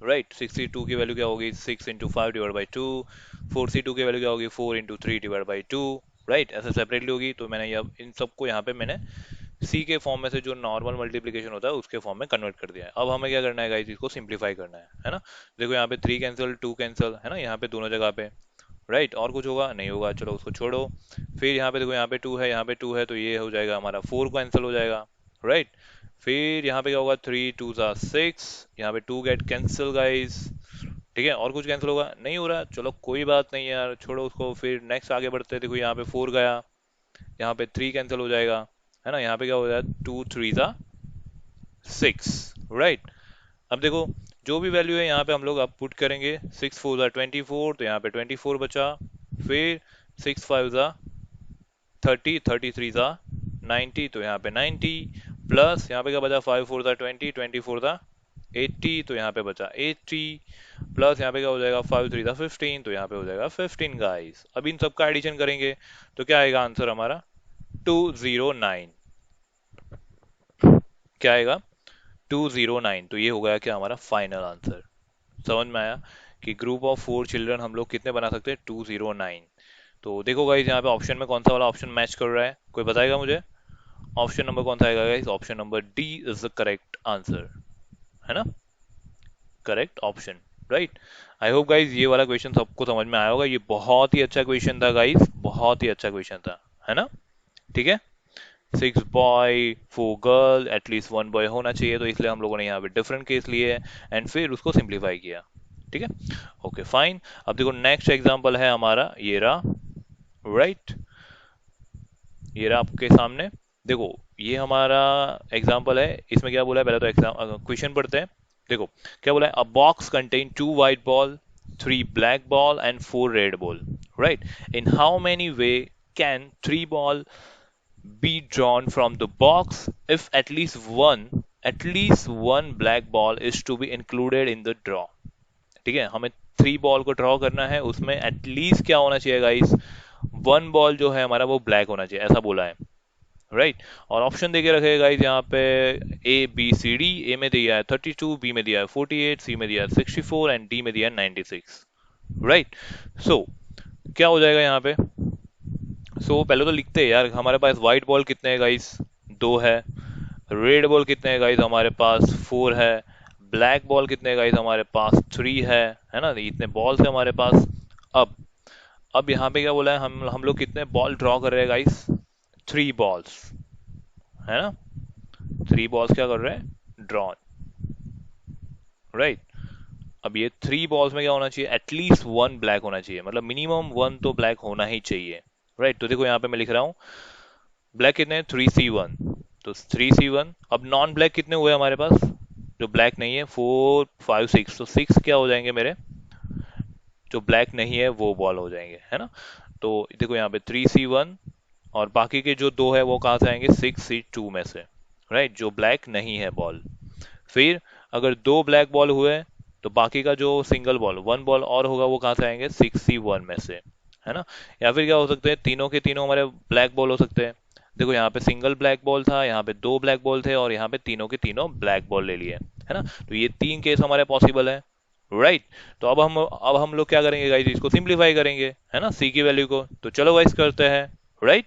राइट। 6C2 की वैल्यू क्या होगी, 6 × 5 / 2, 4C2 की वैल्यू क्या होगी, 4 × 3 / 2, राइट। ऐसे सेपरेटली होगी, तो मैंने ये इन सबको यहाँ पे मैंने सी के फॉर्म में से, जो नॉर्मल मल्टीप्लिकेशन होता है उसके फॉर्म में कन्वर्ट कर दिया है। अब हमें क्या करना है गाइस, इसको सिंप्लीफाई करना है ना। देखो यहाँ पे 3 कैंसिल, 2 कैंसिल, है ना, यहाँ पे दोनों जगह पे, राइट। और कुछ होगा नहीं होगा, चलो उसको छोड़ो। फिर यहाँ पे देखो, यहाँ पे 2 है, यहाँ पे 2 है, तो ये हो जाएगा हमारा 4 कैंसिल हो जाएगा, राइट। फिर यहाँ पे क्या होगा, 3 × 2 = 6, यहाँ पे 2 गेट कैंसिल गाइस। ठीक है। और कुछ कैंसिल होगा नहीं हो रहा, चलो कोई बात नहीं यार, छोड़ो उसको। फिर नेक्स्ट आगे बढ़ते हैं, देखो यहाँ पे 4 गया, यहाँ पे 3 कैंसिल हो जाएगा, है ना। यहाँ पे क्या हो जाएगा, 2 × 3 = 6, राइट। अब देखो जो भी वैल्यू है यहाँ पे हम लोग अब पुट करेंगे, 6 × 4 = 24, तो यहाँ पे 24 बचा। फिर 6 × 5 = 30, 33 × 90, तो यहाँ पे 90, प्लस यहाँ पे क्या बचा, 5 × 4 = 20, 20 × 4 = 80, तो यहाँ पे बचा 80, प्लस यहाँ पे क्या हो जाएगा, 5 × 3 = 15, तो यहाँ पे हो जाएगा 15 गाइस। अब इन सबका एडिशन करेंगे, तो क्या आएगा आंसर हमारा, 209। क्या आएगा, 209। तो ये हो गया क्या हमारा फाइनल आंसर। समझ में आया कि ग्रुप ऑफ 4 चिल्ड्रन हम लोग कितने बना सकते हैं, 209। तो देखो गाइस यहाँ पे ऑप्शन में कौन सा वाला ऑप्शन मैच कर रहा है, कोई बताएगा मुझे। ऑप्शन नंबर कौन सा आएगा guys, option number D is the correct answer, है ना, करेक्ट ऑप्शन, राइट। आई होप गाइस ये वाला क्वेश्चन सबको समझ में आया होगा, ये बहुत ही अच्छा क्वेश्चन था गाइस, बहुत ही अच्छा क्वेश्चन था, है ना। ठीक है। 6 boy 4 girl, at least one boy होना चाहिए, तो इसलिए हम लोगों ने यहाँ पे डिफरेंट केस लिए एंड फिर उसको सिंप्लीफाई किया। ठीक है। Okay fine. अब देखो नेक्स्ट एग्जांपल है हमारा ये रहा, राइट। ये रहा आपके सामने, देखो ये हमारा एग्जांपल है। इसमें क्या बोला है, पहले तो एग्जाम क्वेश्चन पढ़ते हैं। देखो क्या बोला है, अ box contain 2 white ball, 3 black ball and 4 red ball, right. In how many way can 3 ball be drawn from the box if at least one black ball is to be included in the draw। ठीक है, हमें 3 ball को draw करना है, उसमें at least क्या होना चाहिए गाइस, 1 बॉल जो है हमारा वो ब्लैक होना चाहिए, ऐसा बोला है, राइट। और ऑप्शन देके रखे गाइस यहाँ पे, A B C D। ए में दिया है 32, बी में दिया है 48, सी में दिया है 64 एंड डी में दिया है 96, राइट। सो क्या हो जाएगा यहाँ पे, पहले तो लिखते हैं यार, हमारे पास व्हाइट बॉल कितने हैं गाइस, 2 है। रेड बॉल कितने हैं गाइस, हमारे पास 4 है। ब्लैक बॉल कितने गाइस हमारे पास 3 है ना, इतने बॉल्स है हमारे पास। अब अब यहाँ पे क्या बोला है, हम लोग कितने बॉल ड्रॉ कर रहे हैं गाइस, 3 बॉल्स, है ना। 3 बॉल्स क्या कर रहे हैं, ड्रॉ, राइट। अब ये 3 बॉल्स में क्या होना चाहिए, एटलीस्ट वन ब्लैक होना चाहिए, मतलब मिनिमम वन तो ब्लैक होना ही चाहिए, राइट। तो देखो यहाँ पे मैं लिख रहा हूँ ब्लैक कितने हैं, 3C1, तो 3C1। अब नॉन ब्लैक कितने हुए हमारे पास, जो ब्लैक नहीं है, 4 5 6, तो 6 क्या हो जाएंगे मेरे, जो ब्लैक नहीं है वो बॉल हो जाएंगे, है ना। तो देखो यहाँ पे 3C1, और बाकी के जो दो है वो कहाँ से आएंगे, 6C2 में से, राइट, जो ब्लैक नहीं है बॉल। फिर अगर दो ब्लैक बॉल हुए तो बाकी का जो सिंगल बॉल, वन बॉल और होगा, वो कहाँ से आएंगे, 6C1 में से, है ना। या फिर क्या हो सकते हैं, तीनों के तीनों हमारे ब्लैक बॉल हो सकते हैं। देखो यहाँ पे सिंगल ब्लैक बॉल था, यहाँ पे दो ब्लैक बॉल थे, और यहाँ पे तीनों के तीनों ब्लैक बॉल ले लिए, है ना। तो ये 3 केस हमारे पॉसिबल है, राइट। तो अब हम लोग क्या करेंगे गाइस, इसको सिंप्लीफाई करेंगे, है ना, सी की वैल्यू को। तो चलो गाइस करते हैं, राइट।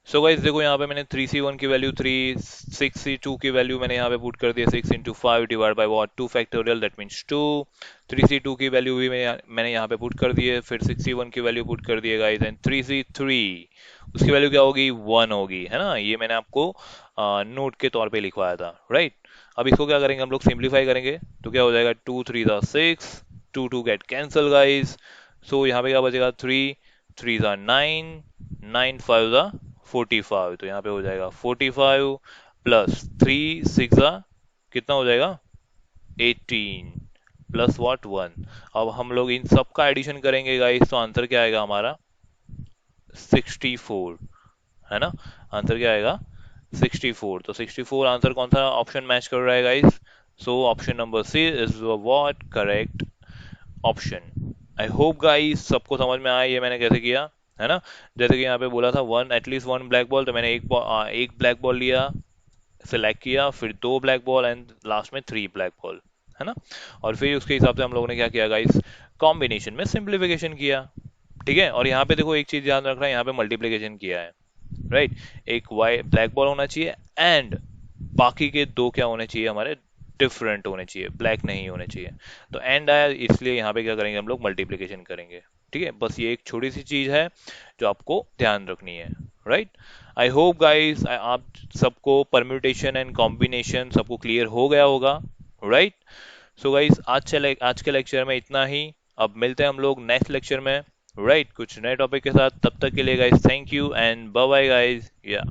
सो गाइस देखो यहाँ पे मैंने 3C1 की वैल्यू 3, 6C2 की वैल्यू मैंने यहाँ पे पुट कर दिया 6 × 5 divide by what, 2 factorial, that means 2। 3C2 की वैल्यू भी मैंने यहाँ पे पुट कर दी है, फिर 6C1 की वैल्यू पुट कर दी है गाइस, एंड 3C3 उसकी वैल्यू क्या होगी, 1 होगी, है ना। ये मैंने आपको नोट के तौर पे लिखवाया था, राइट। अब इसको क्या करेंगे हम लोग, सिंप्लीफाई करेंगे, तो क्या हो जाएगा, 2 3 6, 2 गेट कैंसल गाइस। सो यहाँ पे क्या बचेगा, 3 3 9, 9 5 45, तो यहाँ पे हो जाएगा 45 प्लस 3 6 कितना हो जाएगा, 18 प्लस व्हाट, 1। अब हम लोग इन सब का एडिशन करेंगे गाइस, तो आंसर क्या आएगा हमारा, 64, है ना। आंसर क्या आएगा, 64। तो 64 आंसर कौन सा ऑप्शन मैच कर रहा है guys, so option number C is what correct option. I hope guys सबको समझ में आया ये मैंने कैसे किया, है ना। जैसे कि यहाँ पे बोला था one, at least one black ball, तो मैंने एक ब्लैक बॉल लिया, सिलेक्ट किया, फिर दो ब्लैक बॉल, एंड लास्ट में 3 ब्लैक बॉल, है ना। और फिर उसके हिसाब से हम लोगों ने क्या किया गाइस, कॉम्बिनेशन में सिंप्लीफिकेशन किया, ठीक है। और यहाँ पे देखो एक चीज ध्यान रखना है, यहाँ पे मल्टीप्लीकेशन किया है, राइट। एक वाई ब्लैक बॉल होना चाहिए, एंड बाकी के दो क्या होने चाहिए हमारे, डिफरेंट होने चाहिए, ब्लैक नहीं होने चाहिए। तो एंड आया, इसलिए यहाँ पे क्या करेंगे हम लोग, मल्टीप्लीकेशन करेंगे, ठीक है। बस ये एक छोटी सी चीज है जो आपको ध्यान रखनी है, राइट। आई होप गाइस आप सबको परम्यूटेशन एंड कॉम्बिनेशन सबको क्लियर हो गया होगा, राइट। सो गाइस आज के लेक्चर में इतना ही। अब मिलते हैं हम लोग नेक्स्ट लेक्चर में, राइट, कुछ नए टॉपिक के साथ। तब तक के लिए guys thank you and bye bye guys, या